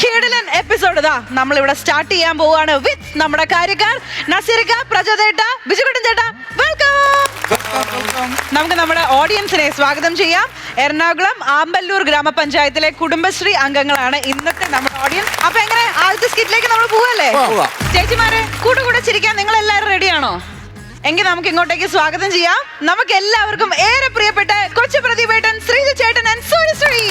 കിടിലൻ എപ്പിസോഡ് ഇതാ നമ്മളിവിടെ സ്റ്റാർട്ട് ചെയ്യാൻ പോവാണ് വിത്ത് നമ്മുടെ കാര്യക്കാർ നസീറിക്ക, പ്രജോദേട്ട, ബിജുകുട്ടൻ ചേട്ടാ, വെൽക്കം. നമുക്ക് നമ്മുടെ ഓഡിയൻസിനെ സ്വാഗതം ചെയ്യാം. എറണാകുളം ആമ്പല്ലൂർ ഗ്രാമപഞ്ചായത്തിലെ കുടുംബശ്രീ അംഗങ്ങളാണ് ഇന്നത്തെ നമ്മുടെ ഓഡിയൻസ്. അപ്പൊ എങ്ങനെ ആദ്യത്തെ സ്കിറ്റിലേക്ക് നമ്മൾ പോവല്ലേ? ചേച്ചിമാരെ കൂടെ ചിരിക്കാൻ നിങ്ങൾ എല്ലാവരും റെഡിയാണോ? എങ്കിൽ നമുക്ക് ഇങ്ങോട്ടേക്ക് സ്വാഗതം ചെയ്യാം. നമുക്ക് എല്ലാവർക്കും ഏറെ പ്രിയപ്പെട്ട കൊച്ചു പ്രതിഭേട്ടൻ, ശ്രീജ ചേട്ടൻ ആൻഡ് സൂര്യശ്രീ.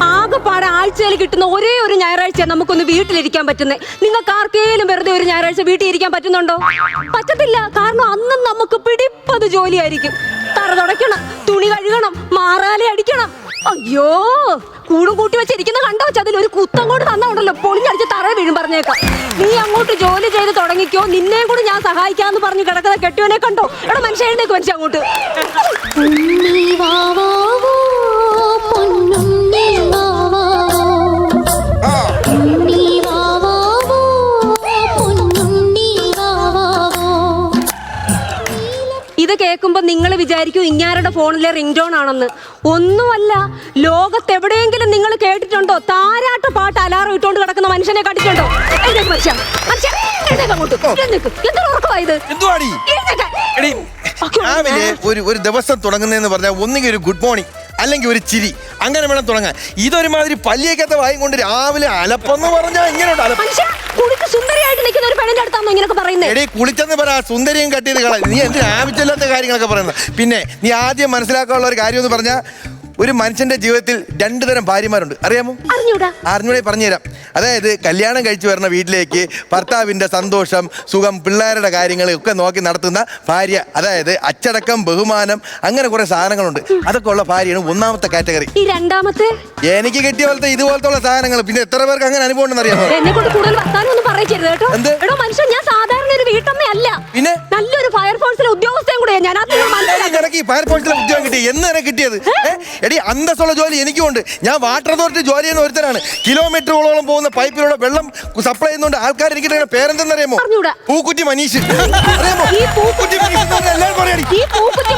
ആകെപ്പാടെ ആഴ്ചയിൽ കിട്ടുന്ന ഒരേ ഒരു ഞായറാഴ്ച നമുക്കൊന്ന് വീട്ടിലിരിക്കാൻ പറ്റുന്നേ. നിങ്ങൾക്ക് ആർക്കേലും വെറുതെ ഒരു ഞായറാഴ്ച വീട്ടിൽ ഇരിക്കാൻ പറ്റുന്നുണ്ടോ? പറ്റത്തില്ല. കാരണം അന്നും നമുക്ക് പിടിപ്പത് ജോലിയായിരിക്കും. തറ തുടയ്ക്കണം, തുണി കഴുകണം, മാറാലെ അടിക്കണം. അയ്യോ, കൂടും കൂട്ടി വെച്ചിരിക്കുന്ന കണ്ടോ വെച്ചാൽ അതിലൊരു കുത്തം കൊണ്ട് തന്നുണ്ടല്ലോ, പൊളിഞ്ഞടിച്ച് തറ വീഴും. പറഞ്ഞേക്കാം, നീ അങ്ങോട്ട് ജോലി ചെയ്ത് തുടങ്ങിക്കോ, നിന്നെയും കൂടി ഞാൻ സഹായിക്കാന്ന് പറഞ്ഞ് കിടക്കുന്ന കെട്ടിയവനെ കണ്ടോ? എടാ മനുഷ്യ എഴുന്നേക്ക്, മനുഷ്യ അങ്ങോട്ട്. ഇത് കേൾക്കുമ്പോ നിങ്ങൾ വിചാരിക്കും ഇങ്ങാരുടെ ഫോണിലെ റിംഗ് ടോൺ ആണെന്ന്. ഒന്നുമല്ല. ലോകത്തെവിടെയെങ്കിലും നിങ്ങൾ കേട്ടിട്ടുണ്ടോ താരാട്ട് പാട്ട് അലാറം ഇട്ടുകൊണ്ട് കിടക്കുന്ന മനുഷ്യനെ കണ്ടിട്ടുണ്ടോ? ഒരു ദിവസം തുടങ്ങുന്നതെന്ന് പറഞ്ഞാൽ ഒന്നുകിൽ ഒരു ഗുഡ് മോർണിംഗ് അല്ലെങ്കിൽ ഒരു ചിരി, അങ്ങനെ വേണം തുടങ്ങാൻ. ഇതൊരുമാതിരി പല്ലിയേക്കത്തെ വായും കൊണ്ട് രാവിലെ അലപ്പെന്ന് പറഞ്ഞാൽ ഇങ്ങനെ സുന്ദരിയായിട്ട് നിൽക്കുന്ന ഒരു പെണ്ണിന്റെ അടുത്താണോ ഇങ്ങനെയൊക്കെ പറയുന്നത്? എടീ കുളിച്ചെന്ന് പറ, സുന്ദരിയും കട്ട് ചെയ്ത് കളയും. നീ എന്തിനാ ആവശ്യമില്ലാത്ത കാര്യങ്ങളൊക്കെ പറയുന്നത്? പിന്നെ നീ ആദ്യം മനസ്സിലാക്കാനുള്ള ഒരു കാര്യം എന്ന് പറഞ്ഞാൽ, ഒരു മനുഷ്യന്റെ ജീവിതത്തിൽ രണ്ടു തരം ഭാര്യമാരുണ്ട്. അറിയാമോ? അറിഞ്ഞൂടെ? പറഞ്ഞുതരാം. അതായത് കല്യാണം കഴിച്ചു വരുന്ന വീട്ടിലേക്ക് ഭർത്താവിന്റെ സന്തോഷം, സുഖം, പിള്ളേരുടെ കാര്യങ്ങൾ ഒക്കെ നോക്കി നടത്തുന്ന ഭാര്യ. അതായത് അച്ചടക്കം, ബഹുമാനം, അങ്ങനെ കുറെ സാധനങ്ങളുണ്ട്. അതൊക്കെ ഉള്ള ഭാര്യയാണ് ഒന്നാമത്തെ കാറ്റഗറി. ഈ രണ്ടാമത്തെ എനിക്ക് കിട്ടിയ പോലത്തെ ഇതുപോലത്തെ ഉള്ള സാധനങ്ങൾ. പിന്നെ എത്ര പേർക്ക് അങ്ങനെ അനുഭവം ഉണ്ടെന്ന് അറിയാമോ? ഞാൻ സാധാരണ ഒരു വീട്ടമ്മയല്ല, പിന്നെ നല്ലൊരു ഫയർഫോഴ്സിലെ ഉദ്യോഗസ്ഥയും കൂടെ. നിനക്ക് ഈ ഫയർഫോഴ്സിലെ ഉദ്യോഗം കിട്ടി എന്ന് കിട്ടിയത്? എടി, അന്തസ്സുള്ള ജോലി എനിക്കുണ്ട്. ഞാൻ വാട്ടർ അതോറിറ്റി ജോലി ചെയ്യുന്ന ഒരുത്തരാണ്. കിലോമീറ്ററുകളോളം പോകുന്ന പൈപ്പിലൂടെ വെള്ളം സപ്ലൈ ചെയ്യുന്നുണ്ട്. ആൾക്കാർ എനിക്ക് പേരെന്തെന്നറിയാമോ? പൂക്കുറ്റി മനീഷ്.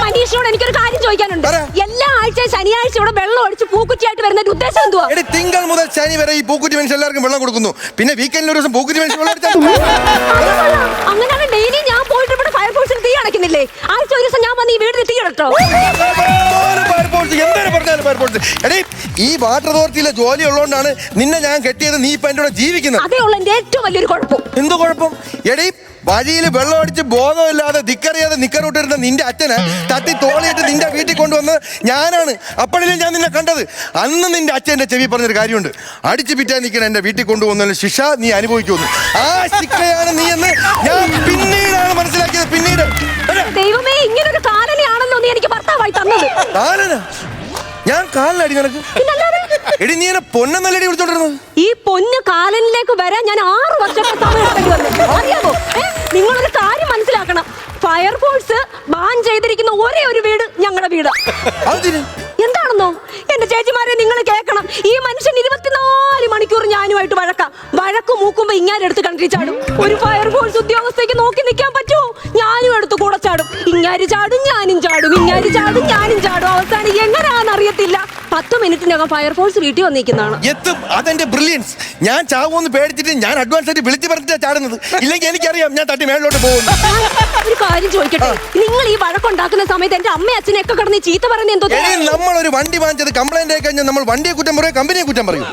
മനീഷിനോട് എനിക്കൊരു കാര്യം ചോദിക്കാനുണ്ട്. എല്ലാ ആഴ്ചയും ശനിയാഴ്ച ഇവിടെ വെള്ളം ഒഴിച്ച് പൂക്കുറ്റിയായിട്ട് വരുന്ന ഉദ്ദേശം എന്തുവാ? എടി, തിങ്കൾ മുതൽ ശനി വരെ ഈ പൂക്കുറ്റി മനുഷ്യൻ എല്ലാവർക്കും വെള്ളം കൊടുക്കുന്നു. പിന്നെ വീക്കെൻഡിൽ ഒരു ദിവസം പൂക്കുറ്റി മനുഷ്യൻ വെള്ളം അങ്ങനെയാണ്. ഡെയിലി ഞാൻ പോയിട്ട് ഇവിടെ ഫയർഫോഴ്സിൽ തീ അടയ്ക്കുന്നില്ലേ? ആഴ്ച ഒരു ദിവസം ഞാൻ വന്ന് ഈ വീട്ടിൽ തീ അടച്ചോ? ഈ വാട്ടർ അതോറിറ്റിയിലെ ജോലി ഉള്ളതുകൊണ്ടാണ് നിന്നെ ഞാൻ കെട്ടിയത്. നീ ഇപ്പൊ എന്റെ കൂടെ ജീവിക്കുന്നത്. അതേ ഉള്ള എന്റെ ഏറ്റവും വലിയൊരു കുഴപ്പം. എന്ത് കുഴപ്പം? എടീ, വഴിയിൽ വെള്ളം അടിച്ച് ബോധമില്ലാതെ ദിക്കറിയാതെ നിക്കറിട്ടിരുന്ന നിന്റെ അച്ഛനെ തട്ടി തോളിയിട്ട് നിന്റെ വീട്ടിൽ കൊണ്ടുവന്ന് ഞാനാണ്. അപ്പോഴല്ലേ ഞാൻ നിന്നെ കണ്ടത്. അന്ന് നിന്റെ അച്ഛൻ്റെ ചെവി പറഞ്ഞൊരു കാര്യമുണ്ട്, അടിച്ചു പിറ്റാൻ നിൽക്കണ എന്റെ വീട്ടിൽ കൊണ്ടുവന്ന ശിക്ഷ നീ അനുഭവിക്കുന്നു. ആ ശിക്ഷയാണ് നീ എന്ന് ഞാൻ പിന്നീടാണ് മനസ്സിലാക്കിയത്. പിന്നീട് ദൈവമേ, ഇങ്ങനൊരു കാലനെയാണല്ലോ നീ എനിക്ക് ഭർത്താവായി തന്നത്. കാലന? ഞാൻ കാലിനടി നിനക്ക്? എടി, നീ എന്നെ പൊന്നെന്നല്ലടി വിളിച്ചോണ്ടിരുന്നത്. ഈ പൊന്ന് കാലനിലേക്ക് വരാൻ ഞാൻ 6 വർഷത്തെ സമയം അറിയാമോ? നിങ്ങളൊരു കാര്യം മനസ്സിലാക്കണം. ഫയർഫോഴ്സ് ബാൻ ചെയ്തിരിക്കുന്ന ഒരേ ഒരു വീട് ഞങ്ങളുടെ വീട്. എന്താണെന്നോ എന്റെ ചേച്ചിമാരെ നിങ്ങൾ കേൾക്കണം. ഈ മനുഷ്യൻ 24 മണിക്കൂർ ഞാനുമായിട്ട് വഴക്ക് മൂക്കുമ്പോ ഇങ്ങാരെടുത്ത് കണ്ടി ചാടും. ഒരു ഫയർഫോഴ്സ് ഉദ്യോഗസ്ഥയ്ക്ക് നോക്കി നിൽക്കാൻ പറ്റുമോ? ഞാനും എടുത്ത് കൂടെ ചാടും. ഇങ്ങാര് ചാടും, ഞാനും ചാടും. ഇങ്ങാര് ചാടും, ഞാനും ചാടും. അവസാനം എങ്ങനെയാണെന്ന് അറിയത്തില്ല. 10 മിനിറ്റിനകം ഫയർഫോഴ്സ് വീട്ടിൽ വന്നിരിക്കുന്നതാണ്. എത്തും. അതെന്റെ ബ്രില്യൻസ്. ഞാൻ ചാവുമെന്ന് പേടിച്ചിട്ട് ഞാൻ അഡ്വാൻസ് ആയിട്ട് വിളിച്ചു പറഞ്ഞിട്ടാണ് ചാടുന്നത്. ഇല്ലെങ്കിൽ എനിക്കറിയാം ഞാൻ തട്ടി മേളിലോട്ട് പോകുന്നു. ഒരു കാര്യം ചോദിക്കട്ടെ, നിങ്ങൾ ഈ വഴക്കുണ്ടാക്കുന്ന സമയത്ത് എന്റെ അമ്മ അച്ഛനെ ഒക്കെ കിടന്ന് ചീത്ത പറയുന്നത് എന്തോ? നമ്മളൊരു വണ്ടി വാങ്ങിച്ചത് കംപ്ലൈന്റ് ആയി കഴിഞ്ഞാൽ നമ്മൾ വണ്ടിയെ കുറ്റം പറയും, കമ്പനിയെ കുറ്റം പറയും.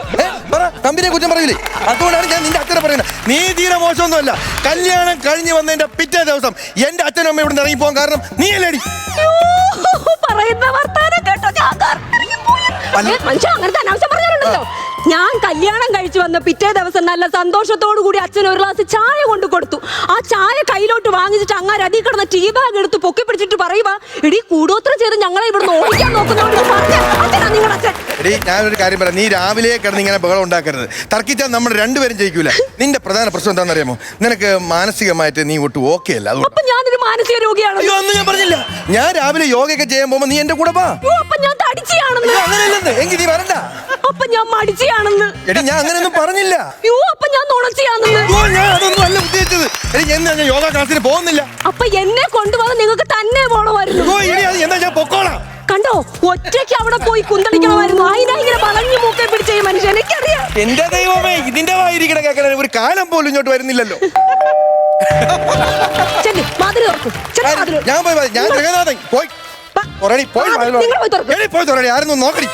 കമ്പനിയെ കുറ്റം പറയില്ലേ? അതുകൊണ്ടാണ് ഞാൻ നിന്റെ അച്ഛനെ പറയുന്നത്. നീ തീരെ മോശമൊന്നുമല്ല. കല്യാണം കഴിഞ്ഞ് വന്നതിന്റെ പിറ്റേ ദിവസം എന്റെ അച്ഛനും അമ്മ ഇവിടെ ഇറങ്ങി പോകാൻ കാരണം നീ അല്ലേടി? പറയുന്ന വർത്താനം കേട്ടോ, മനുഷ്യ അങ്ങനത്തെ അനാവശ്യം പറഞ്ഞാലുണ്ടല്ലോ. ഞാൻ കല്യാണം കഴിച്ചു വന്ന പിറ്റേ ദിവസം നല്ല സന്തോഷത്തോടു കൂടി അച്ഛൻ ഒരു ഗ്ലാസ് ചായ കൊണ്ട് കൊടുത്തു. ആ ചായ കയ്യിലോട്ട് വാങ്ങിച്ചിട്ട് അങ്ങാര് അതി കിടന്ന ടീ ബാഗ് എടുത്ത് പൊക്കി പിടിച്ചിട്ട് പറയുക, എടി കൂടോത്രം ചെയ്ത് ഞങ്ങളെ ഇവിടെ ഓടിക്കാൻ നോക്കുന്നുണ്ട്. ഞാനൊരു കാര്യം പറയാം, നീ രാവിലെ കിടന്ന് ഇങ്ങനെ ബഹളം ഉണ്ടാക്കരുത്. തർക്കിച്ചാൽ നമ്മൾ രണ്ടുപേരും ജയിക്കൂല. നിന്റെ പ്രധാന പ്രശ്നം എന്താണെന്നറിയാമോ? നിനക്ക് മാനസികമായിട്ട് നീ ഒട്ടും ഓക്കെ അല്ല. അതുകൊണ്ട് അപ്പൊ ഞാനൊരു മാനസിക രോഗിയാണ്. അയ്യോ, ഒന്നും ഞാൻ പറഞ്ഞില്ല. ഞാൻ രാവിലെ യോഗയൊക്കെ ചെയ്യാൻ പോകുമ്പോ നീ എന്റെ കൂടെ വാ. അപ്പൊ ഞാൻ തടിച്ചിയാണെന്ന്. അങ്ങനെയല്ലെന്ന് എങ്കിൽ നീ വരണ്ട. അപ്പൊ ഞാൻ മടിച്ചിയാണെന്ന്. എടി ഞാൻ അങ്ങനെയൊന്നും പറഞ്ഞില്ല. അപ്പൊ ഞാൻ നുണച്ചിയാണെന്ന്. ഞാൻ അതൊന്നും അല്ല ഉദ്ദേശിച്ചത്. എടി ഞാൻ യോഗ ക്ലാസ്സിന് പോകുന്നില്ല. അപ്പൊ എന്നെ കൊണ്ടുപോകാൻ നിങ്ങൾക്ക് തന്നെ പോണമായിരുന്നു. എന്നാ ഞാൻ പൊക്കോളാം. കണ്ടോ, ഒറ്റയ്ക്ക് അവിടെ പോയി കുന്തളിക്കണമായിരുന്നു. അതിനാ ഇങ്ങനെ വളഞ്ഞു മൂക്കെ പിടിച്ച ഈ മനുഷ്യൻ എനിക്കറിയാം. എന്റെ ദൈവമേ, ഇതിന്റെ വായിരിക്കണ കേൾക്കണ ഒരു കാലം പോലും ഇങ്ങോട്ട് വരുന്നില്ലല്ലോ. ഞാൻ പോയി, ഞാൻ ജഗന്നാഥൻ പോയി പോയി തുറടി. ആരൊന്നും നോക്കടി.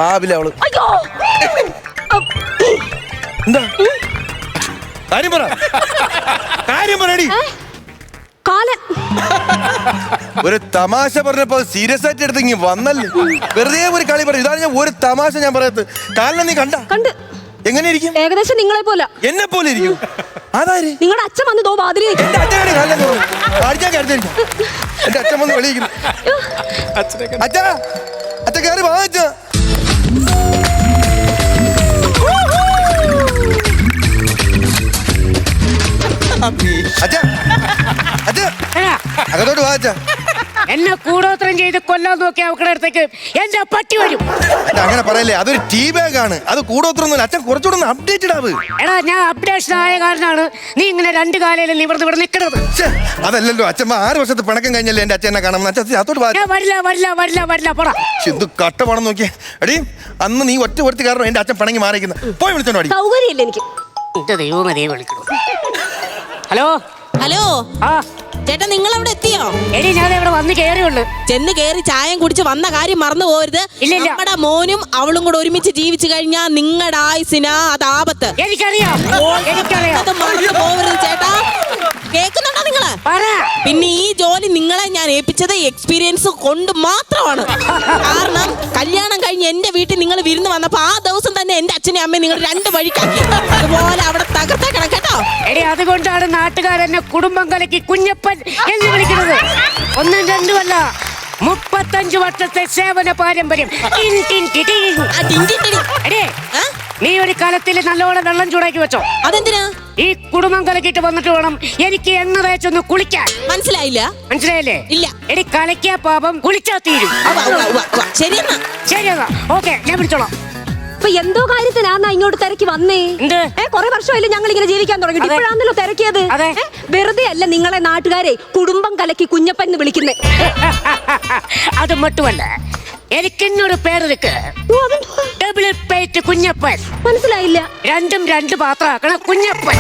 രാവിലെ അവള് എന്താ കാര്യം പറ, കാര്യം പറയടി. ഒരു തമാശ പറഞ്ഞപ്പോ സീരിയസ് ആയിട്ട് എടുത്ത് ഇങ്ങനെ വന്നല്ലേ. വെറുതെ ഒരു കളി പറയും. ഇതാണ് ഞാൻ ഒരു തമാശ ഞാൻ പറയത്ത്. കാലിനെ നീ കണ്ട് എങ്ങനെ ഇരിക്കും? ഏകദേശം നിങ്ങളെ പോലെ. എന്നെ പോലെ ഇരിക്കും. അതാര്? നിങ്ങളുടെ അച്ഛൻ വന്ന് ദോ വാതിലി. എന്റെ അച്ഛനാണ് കാലിനെ എന്റെ അച്ഛൻ വന്ന് വിളിക്കുന്നു. അച്ഛാ, അച്ഛൻ കയറി വാ. അച്ഛാ അച്ഛാ അച്ഛാ അകത്തോട്ട് വാ. അച്ഛാ എന്നെ കൂടോത്രം ചെയ്ത് കൊല്ലാൻ നോക്കിയ അവക്കടെ അടുത്തേക്ക് എന്റെ പട്ടി വരും. അങ്ങനെ പറയല്ലേ, അതൊരു ടീ ബാഗ് ആണ്. അത് കൂടോത്രൊന്നുമില്ല. അച്ഛൻ കുറച്ചുകൂടെ അപ്ഡേറ്റഡ് ആവ്. എടാ, ഞാൻ അപ്ഡേഷൻ ആയ കാരണമാണ് നീ ഇങ്ങനെ രണ്ട് കാലയിൽ നിവർന്ന് ഇവിടെ നിൽക്കണത്. അതല്ലല്ലോ അച്ഛമ്മ, 6 വർഷത്തെ പിണക്കം കഴിഞ്ഞല്ലേ എന്റെ അച്ഛനെ കാണാൻ. അച്ഛൻ അതോട്ട് വരില്ല പോടാ. എന്ത് കട്ട പണം നോക്കിയേ. എടീ, അന്ന് നീ ഒറ്റ ഒരുത്തി കാരണം എന്റെ അച്ഛൻ പിണങ്ങി മാറിയിരിക്കുന്നത്. പോയി വിളിച്ചോണ്ടി. സൗകര്യമില്ല എനിക്ക്. എന്റെ ദൈവമേ വിളിക്കണു. ഹലോ ഹലോ ആ ചേട്ടാ, നിങ്ങൾ അവിടെ എത്തിയോ? എടി, ഞാൻ ഇവിടെ വന്ന് കയറിയുള്ളു. ചെന്ന് കയറി ചായം കുടിച്ച് വന്ന കാര്യം മറന്നു പോകരുത്. നമ്മുടെ മോനും അവളും കൂടെ ഒരുമിച്ച് ജീവിച്ചു കഴിഞ്ഞാൽ നിങ്ങളുടെ ആയുസിനാ അത് ആപത്ത്. എനിക്കറിയാം. അത് മറന്നു പോകരുത് ചേട്ടാ. കേൾക്കുന്നുണ്ടോ നിങ്ങള്? പിന്നെ ഈ ജോലി നിങ്ങളെ ഞാൻ ഏൽപ്പിച്ചത് എക്സ്പീരിയൻസ് കൊണ്ട് മാത്രമാണ്. കാരണം കല്യാണം കഴിഞ്ഞ് എന്റെ വീട്ടിൽ നിങ്ങൾ വിരുന്ന് വന്നപ്പോ ആ ദിവസം തന്നെ എന്റെ അച്ഛനെയും അമ്മയും നിങ്ങൾ 2 വഴിക്കാക്കി. അതുപോലെ അവിടെ തകർത്തേക്കണം കേട്ടോ. എടി, അതുകൊണ്ടാണ് നാട്ടുകാരെന്നെ കുടുംബം കലക്കി കുഞ്ഞപ്പൻ എന്ന് വിളിക്കുന്നത്. 1, 2 അല്ല, 35 വർഷത്തെ സേവന പാരമ്പര്യം. നീ ഒരു കലത്തിൽ നല്ലോണം വെള്ളം ചൂടാക്കി വെച്ചോ. അതെന്തിനാ? ഈ കുടുംബം കലക്കിട്ട് വന്നിട്ട് വേണം എനിക്ക് എണ്ണ തേച്ചൊന്ന് കുളിക്കാൻ. മനസ്സിലായില്ലേ? ഇല്ല. എടി, കലക്കിയ പാപം കുളിച്ചാ തീരും. ശരിയെന്നാ ഓക്കെ, ഞാൻ വിളിച്ചോളാം. അപ്പൊ എന്തോ കാര്യത്തിനാ ഇങ്ങോട്ട് തിരക്കി വന്നേ? കുറെ വർഷമായില്ലേ ഞങ്ങൾ ഇങ്ങനെ ജീവിക്കാൻ തുടങ്ങിയിട്ട്. ഇപ്പോഴാണല്ലോ തിരക്കിയത്. വെറുതെ അല്ല നിങ്ങളെ നാട്ടുകാരെ കുടുംബം കലക്കി കുഞ്ഞപ്പൻ എന്ന് വിളിക്കുന്നേ. അത് മട്ടുമല്ല, എനിക്കെന്നൊരു പേരെടുക്ക്. Double plate Kunjappan. മനസ്സിലായില്ല? 2 പാത്രമാക്കണ കുഞ്ഞപ്പൻ.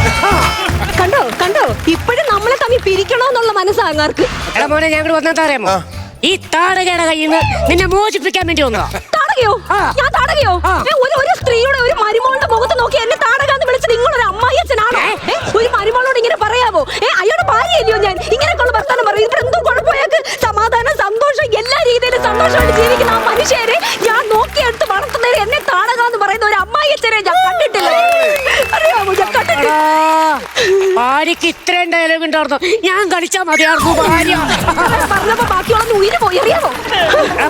കണ്ടോ ഇപ്പോഴും നമ്മളെ തമ്മിൽ പിരിക്കണോന്നുള്ള മനസ്സാങ്ങാർക്ക്. എടാ മോനെ, ഞാൻ ഇവിടെ വന്നെന്താ അറിയാമോ? ഈ താടകയുടെ കയ്യിൽ നിന്ന് നിന്നെ മോചിപ്പിക്കാൻ വേണ്ടി വന്നോ. ഞാൻ താടകയോ? ഒരു സ്ത്രീയുടെ ഒരു മരുമോളുടെ മുഖത്ത് നോക്കി എന്നെ താടകാന്ന് വിളിച്ചത് നിങ്ങളൊരു അമ്മായിയച്ഛനാണോ? ഒരു മരുമോളോട് ഇങ്ങനെ പറയാവോ? അയാളുടെ ഭാര്യയല്ലയോ ഞാൻ? ഇങ്ങനെയൊക്കെയുള്ള വർത്താനം പറയും. ഇവിടെ എന്തോ കുഴപ്പമാക്ക്. സമാധാനം, സന്തോഷം, എല്ലാ രീതിയിലും സന്തോഷമായിട്ട് ജീവിക്കുന്ന ആ മനുഷ്യരെ ഞാൻ നോക്കിയെടുത്ത് വളർത്തുന്നതിന് എന്നെ താടകാന്ന് പറയുന്ന ഒരു അമ്മായിയച്ഛനെ ഞാൻ കണ്ടിട്ടില്ല. അറിയാമോ? ഞാൻ കണ്ടിട്ടില്ല. ഭാര്യക്ക് ഇത്രയും ഡയലോഗ് ഉണ്ടായിരുന്നു. ഞാൻ കളിച്ചാ മതിയായിരുന്നു ഭാര്യ പറഞ്ഞപ്പോ ബാക്കിയുള്ള ഉയിര് പോയി. അറിയാമോ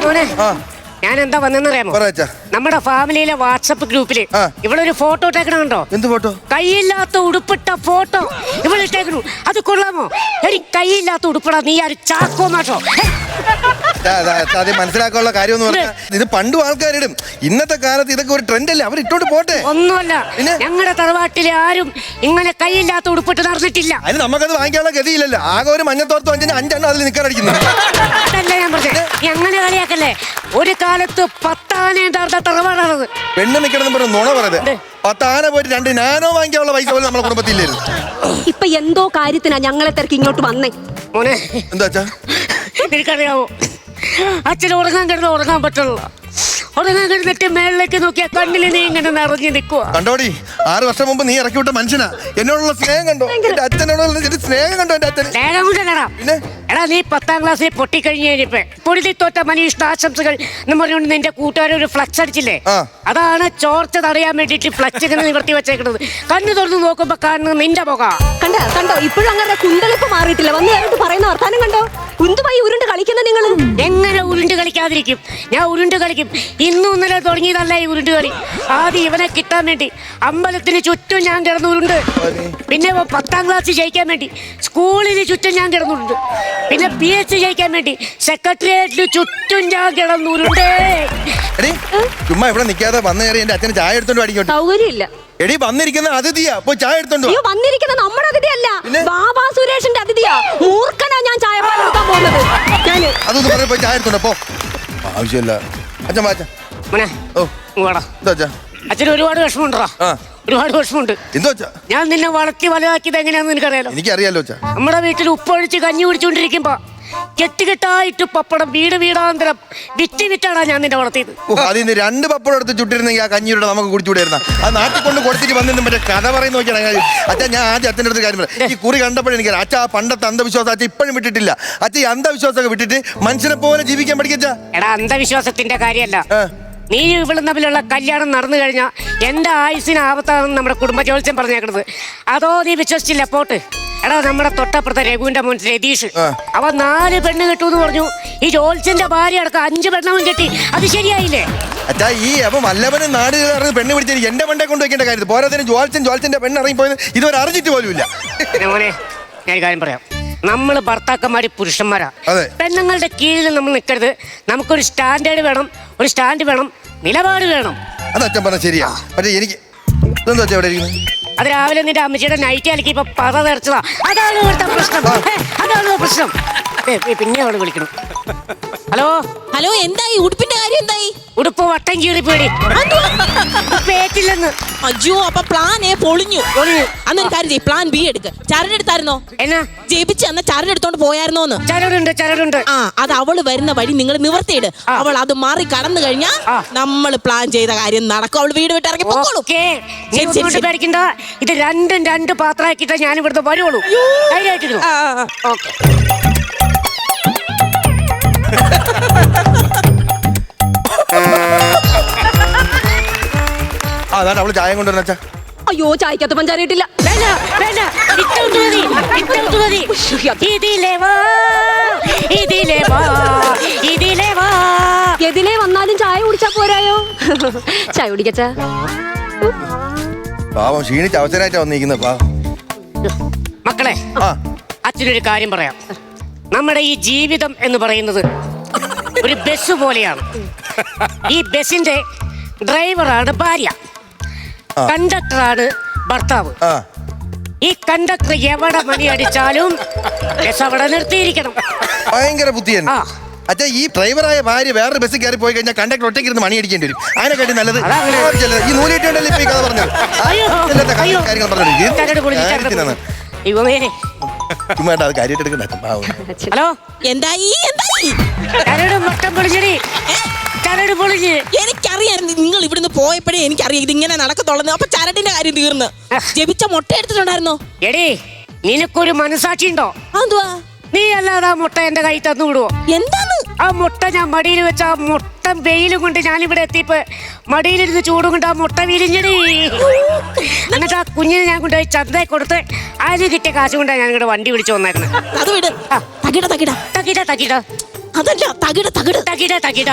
മോനെ, ഞാൻ എന്താ വന്നെന്നറിയാമോ? നമ്മുടെ ഫാമിലിയിലെ വാട്സപ്പ് ഗ്രൂപ്പില് ഇവളൊരു ഫോട്ടോ ഇട്ടേക്കണുണ്ടോ? എന്ത് ഫോട്ടോ? കൈയില്ലാത്ത ഉടുപ്പിട്ട ഫോട്ടോ ഇവളിട്ടേക്കണു. അത് കൊള്ളാമോ? എടി, കൈയില്ലാത്ത ഉടുപ്പിടാ നീ ആര്? ചാക്കോ മാഷോ? മനസ്സിലാക്കാനുള്ള കാര്യം എന്ന് പറഞ്ഞാൽ ഇത് പണ്ടും ആൾക്കാരിടും. ഇന്നത്തെ കാലത്ത് ഇതൊക്കെ ഒരു ട്രെൻഡ് അല്ലേ, അവർ ഇട്ടോട്ട് പോട്ടെ. ഒന്നുമല്ല, ഞങ്ങളുടെ തറവാട്ടിലെ ആരും ഇങ്ങനെ കൈയില്ലാത്ത ഉടുപ്പിട്ട് നടന്നിട്ടില്ല. അതിന് നമുക്കത് വാങ്ങിക്കാനുള്ള ഗതിയില്ലല്ലോ. ആകെ ഒരു മഞ്ഞത്തോർത്ത് 5 അതിൽ നിൽക്കാനടിക്കുന്നു. അതല്ലേ ഞാൻ പറഞ്ഞത്. എങ്ങനെ കളിയാക്കല്ലേ? ഒരു കാലത്ത് 10 ആനയും തറന്ന തറവാടാണത്. പെണ്ണ് നിൽക്കണമെന്ന് പറഞ്ഞു നുണ പറയുന്നത്. 10 ആന പോയിട്ട് 2 നാനോ വാങ്ങിക്കാനുള്ള പൈസ പോലും നമ്മുടെ കുടുംബത്തില്ലായിരുന്നു. ഇപ്പൊ എന്തോ കാര്യത്തിനാ ഞങ്ങളെ തിരക്ക് ഇങ്ങോട്ട് വന്നേ? മോനെ, എന്താ അച്ഛാ? എനിക്കറിയാവോ, അച്ഛന് ഉറങ്ങാൻ കിടന്ന് ഉറങ്ങാൻ പറ്റുള്ള. ഉറങ്ങാൻ കിടന്നിട്ട് മേളിലേക്ക് നോക്കിയാ കണ്ണിൽ നീ ഇങ്ങനെ നിറഞ്ഞു നിൽക്കുക. കണ്ടോടി, 6 വർഷം മുമ്പ് നീ ഇറക്കി വിട്ട മനുഷ്യനാ. എന്നോടുള്ള സ്നേഹം കണ്ടോ? എന്റെ അച്ഛനോടുള്ള സ്നേഹം കണ്ടോ? എന്റെ അച്ഛൻ സ്നേഹം കൊണ്ടല്ലടാ. എടാ, നീ 10ാം ക്ലാസ്സിൽ പൊട്ടിക്കഴിഞ്ഞ് കഴിഞ്ഞപ്പോ പൊരുതി തോറ്റ മനീഷിന്റെ ആശംസകൾ എന്ന് പറഞ്ഞുകൊണ്ട് നിന്റെ കൂട്ടുകാരൊരു ഫ്ലക്സ് അടിച്ചില്ലേ? അതാണ് ചോർച്ച തടയാൻ വേണ്ടിട്ട് ഫ്ലക്സ് ഇങ്ങനെ നിവർത്തി വെച്ചേക്കുന്നത്. കണ്ണു തുറന്ന് നോക്കുമ്പോ കാണുന്നത് നിന്റെ മുഖ. കണ്ടോ ഇപ്പോഴും അങ്ങനെ കുന്തളിപ്പ് മാറിയിട്ടില്ല. വന്ന് കയറിട്ട് പറയുന്ന വർത്താനം കണ്ടോ? കുന്തുമായി ഉരുണ്ട് കളിക്കുന്ന നിങ്ങൾ. എങ്ങനെ ഉരുണ്ട് കളിക്കാതിരിക്കും? ഞാൻ ഉരുണ്ട് കളിക്കും. ഇന്നും ഇന്നലെ തുടങ്ങിയതല്ല ഈ ഉരുണ്ട് കളി. ആദ്യം ഇവനെ കിട്ടാൻ വേണ്ടി അമ്പലത്തിന് ചുറ്റും ഞാൻ കിടന്നുരുണ്ട്. പിന്നെ 10ാം ക്ലാസ് ജയിക്കാൻ വേണ്ടി സ്കൂളിന് ചുറ്റും ഞാൻ കിടന്നുരുണ്ട്. പിന്നെ PH ജയിക്കാൻ വേണ്ടി സെക്രട്ടേറിയറ്റിന് ചുറ്റും ഞാൻ കിടന്നുരുണ്ട്. ചുമ്മാ ഇവിടെ നിൽക്കാതെ വന്നു കയറി എന്റെ അച്ഛന് ചായ എടുത്തോണ്ട് അടിക്കോട്ടെ. സൗകര്യമില്ല. എടി വന്നിരിക്കുന്ന അതിഥിയാ, പോയി ചായ എടുത്തോണ്ട് വാ. അയ്യോ വന്നിരിക്കുന്ന നമ്മുടെ അതിഥിയല്ല, പിന്നെ? ബാബാ സുരേഷിന്റെ അതിഥിയാ. മൂർഖനാ ഞാൻ ചായ എടുക്കാൻ പോകുന്നത്. ഞാന് അതൊന്നും പറഞ്ഞ പോയി ചായ എടുത്തോണ്ട് പോ. ആവശ്യമില്ല. അച്ഛൻ വാച്ച. മോനെ ഓ ഇങ്ങോട്ടാ. എന്താ അച്ഛാ? അച്ഛന് ഒരുപാട് വിഷമമുണ്ടോ? ആ ഒരുപാട് വിഷമമുണ്ട്. എന്തോ അച്ഛാ? ഞാൻ നിന്നെ വളർത്തി വലുതാക്കിയത് എങ്ങനെയാണെന്ന് എനിക്കറിയാലോ. എനിക്കറിയാലോ അച്ഛാ. നമ്മുടെ വീട്ടിൽ ഉപ്പൊഴിച്ച് കഞ്ഞി കുടിച്ചോണ്ടിരിക്കുമ്പോ കെട്ടുകെട്ടായിട്ട് പപ്പടം വീടാന്തരം വിറ്റാണ് ഞാൻ നിന്നെ വളർത്തിയത്. അതിന് 2 പപ്പടം എടുത്ത് ചുട്ടിരുന്നെങ്കിൽ ആ കഞ്ഞിയുടെ നമുക്ക് കുടിച്ചുകൂടായിരുന്ന. ആ നാട്ടിൽ കൊണ്ട് കൊടുത്തിട്ട് വന്നിട്ട് മറ്റേ കഥ പറയുന്ന നോക്കിയാണ്. അച്ഛാ ഞാൻ ആദ്യം അച്ഛൻ്റെ അടുത്ത് കാര്യം പറയാം. ഈ കുറി കണ്ടപ്പോഴും എനിക്ക് അച്ഛാ ആ പണ്ടത്തെ അന്ധവിശ്വാസം അച്ഛൻ ഇപ്പോഴും വിട്ടിട്ടില്ല. അച്ഛൻ ഈ അന്ധവിശ്വാസമൊക്കെ വിട്ടിട്ട് മനുഷ്യനെ പോലെ ജീവിക്കാൻ പഠിക്കച്ചാ. എടാ അന്ധവിശ്വാസത്തിന്റെ കാര്യമല്ല, നീ ഇവളും തമ്മിലുള്ള കല്യാണം നടന്നു കഴിഞ്ഞാൽ എന്റെ ആയുസിന് ആപത്താണെന്ന് നമ്മുടെ കുടുംബ ജോത്സ്യം പറഞ്ഞേക്കണത്. അതോ നീ വിശ്വസിച്ചില്ല? പോട്ട്. എടാ നമ്മുടെ തൊട്ടപ്പുറത്തെ രഘുവിന്റെ മോൻ രതീഷ്, അവ 4 പെണ്ണ് കിട്ടൂന്ന് പറഞ്ഞു. ഈ ജോത്സ്യന്റെ ഭാര്യ അടക്കം 5 പെണ്ണവൻ കെട്ടി. അത് ശരിയായില്ലേ? അച്ഛാ ഈ അപ്പൊ വല്ലവനും നാട് അറിഞ്ഞ് പെണ്ണ് പിടിച്ചത് എന്റെ മണ്ടേ കൊണ്ട് വെക്കേണ്ട കാര്യം. പോരാത്തതിന് ജോത്സ്യന്റെ പെണ്ണ് ഇറങ്ങിപ്പോയത് ഇതുവരെ അറിഞ്ഞിട്ട് പോലുമില്ല. മോനെ ഞാൻ കാര്യം പറയാം. നമ്മൾ ഭർത്താക്കന്മാര് പുരുഷന്മാരാ. അതെ. പെണ്ണുങ്ങളുടെ കീഴിൽ നമ്മൾ നിൽക്കരുത്. നമുക്കൊരു സ്റ്റാൻഡേർഡ് വേണം, ഒരു സ്റ്റാൻഡ് വേണം, നിലപാട് വേണം. അത് അച്ഛൻ പറഞ്ഞ ശരിയാ. പക്ഷെ എനിക്ക് ഇതെന്താ അച്ഛാ ഇവിടെ ഇരിക്കുന്നത്? അത് രാവിലെ നിന്റെ അമ്മച്ചിയുടെ നൈറ്റ് അലക്കി ഇപ്പൊ പത തെറിച്ചതാ. അതാണ് ഇവിടുത്തെ പ്രശ്നം. അതാണ് പ്രശ്നം. പിന്നെ അവള് വിളിക്കണം. ഹലോ ഹലോ, എന്തായി? ഉടുപ്പിന്റെ കാര്യം എന്തായി? ഉടുപ്പ് വട്ടം കീറി പേടി പേറ്റില്ലെന്ന്. അയ്യോ, അപ്പൊ പ്ലാൻ A പൊളിഞ്ഞു. അന്നൊരു കാര്യം ചെയ്യ്, പ്ലാൻ B എടുക്ക്. ചരടെടുത്തായിരുന്നോ? എന്നാ ജയിപ്പിച്ച് അന്ന് ചരടെടുത്തോണ്ട് പോയായിരുന്നോന്ന്? ചരടുണ്ട്. ആ, അത് അവള് വരുന്ന വഴി നിങ്ങൾ നിവർത്തിയിട്. അവൾ അത് മാറി കടന്നു കഴിഞ്ഞാ നമ്മൾ പ്ലാൻ ചെയ്ത കാര്യം നടക്കും. അവള് വീട് വിട്ട് ഇറങ്ങി പൊക്കോളും. പേടിക്കണ്ട. ഇത് 2 പാത്രമാക്കിട്ടാ ഞാൻ ഇവിടുത്തെ വരുള്ളൂ. ധൈര്യമായിട്ടിരുന്നു. ഓക്കെ. അതാണ് അവള് ചായം കൊണ്ടുവന്ന അച്ഛാ. അയ്യോ ചായക്കകത്ത് പഞ്ചാര ഇട്ടില്ല. വേണ്ട. ഇട്ടൗട്ട് മതി. എതിലേ വന്നാലും ചായ കുടിച്ചാ പോരായോ? ചായ കുടിക്കച്ചാ. പാവം ക്ഷീണിച്ച് അവസരമായിട്ടാ വന്നിരിക്കുന്നത്. മക്കളെ, അച്ഛനൊരു കാര്യം പറയാം. നമ്മുടെ ഈ ജീവിതം എന്ന് പറയുന്നത് ഒരു ബസ് പോലെയാണ്. ഈ ബസിന്റെ ഡ്രൈവറാണ് ഭാര്യ, കണ്ടക്ടറാണ് ഭർത്താവ്. ഈ കണ്ടക്ടർ എവിടെ മണി അടിച്ചാലും ബസ് അവിടെ നിർത്തിയിരിക്കണം. ഭയങ്കര ബുദ്ധിയാണ് അച്ഛാ. ഈ ഡ്രൈവറായ ഭാര്യ വേറൊരു ബസ്സിൽ കയറി പോയി കഴിഞ്ഞാൽ കണ്ടക്ടർ ഒറ്റയ്ക്ക് ഇരുന്ന് മണി അടിക്കേണ്ടി വരും. അതിനെക്കാട്ടി നല്ലത് ഈ നൂലിട്ടുണ്ടല്ലോ ഇപ്പൊ ഈ കഥ പറഞ്ഞത്. കാര്യങ്ങൾ പറഞ്ഞു ചുമ്മാ അത് കാര്യമായിട്ട് എടുക്കണ്ട. ഹലോ, എന്തായി? എനിക്കറിയാം നിങ്ങൾ ഇവിടുന്ന് പോയപ്പോഴേ എനിക്കറിയാം ഇതിങ്ങനെ നടക്കത്തുള്ളൂ. അപ്പൊ ചരടിന്റെ കാര്യം തീർന്ന്. ജപിച്ച മുട്ട എടുത്തിട്ടുണ്ടായിരുന്നോ? എടേ, നിനക്കൊരു മനസാക്ഷി ഉണ്ടോ? എന്തുവാ? നീ അല്ലാതെ ആ മുട്ട എന്റെ കൈ തന്നു വിടുവോ? എന്താണ് ആ മുട്ട ഞാൻ മടിയിൽ വെച്ച ആ മുട്ട വെയിലും കൊണ്ട് ഞാനിവിടെ എത്തിയപ്പോ മടിയിലിരുന്ന് ചൂടും കൊണ്ട് ആ മുട്ട വിരിഞ്ഞടി. എന്നിട്ട് ആ കുഞ്ഞിനെ ഞാൻ കൊണ്ടുപോയി ചന്തയിൽ കൊടുത്ത് അതിന് കിട്ടിയ കാശ് കൊണ്ടാണ് ഞാൻ ഇവിടെ വണ്ടി പിടിച്ചു വന്നേക്കുന്നത്. അത് വിട്. തകിട തകിട തകിട തകിട അതല്ല, തകിട തകിട തകിട തകിട.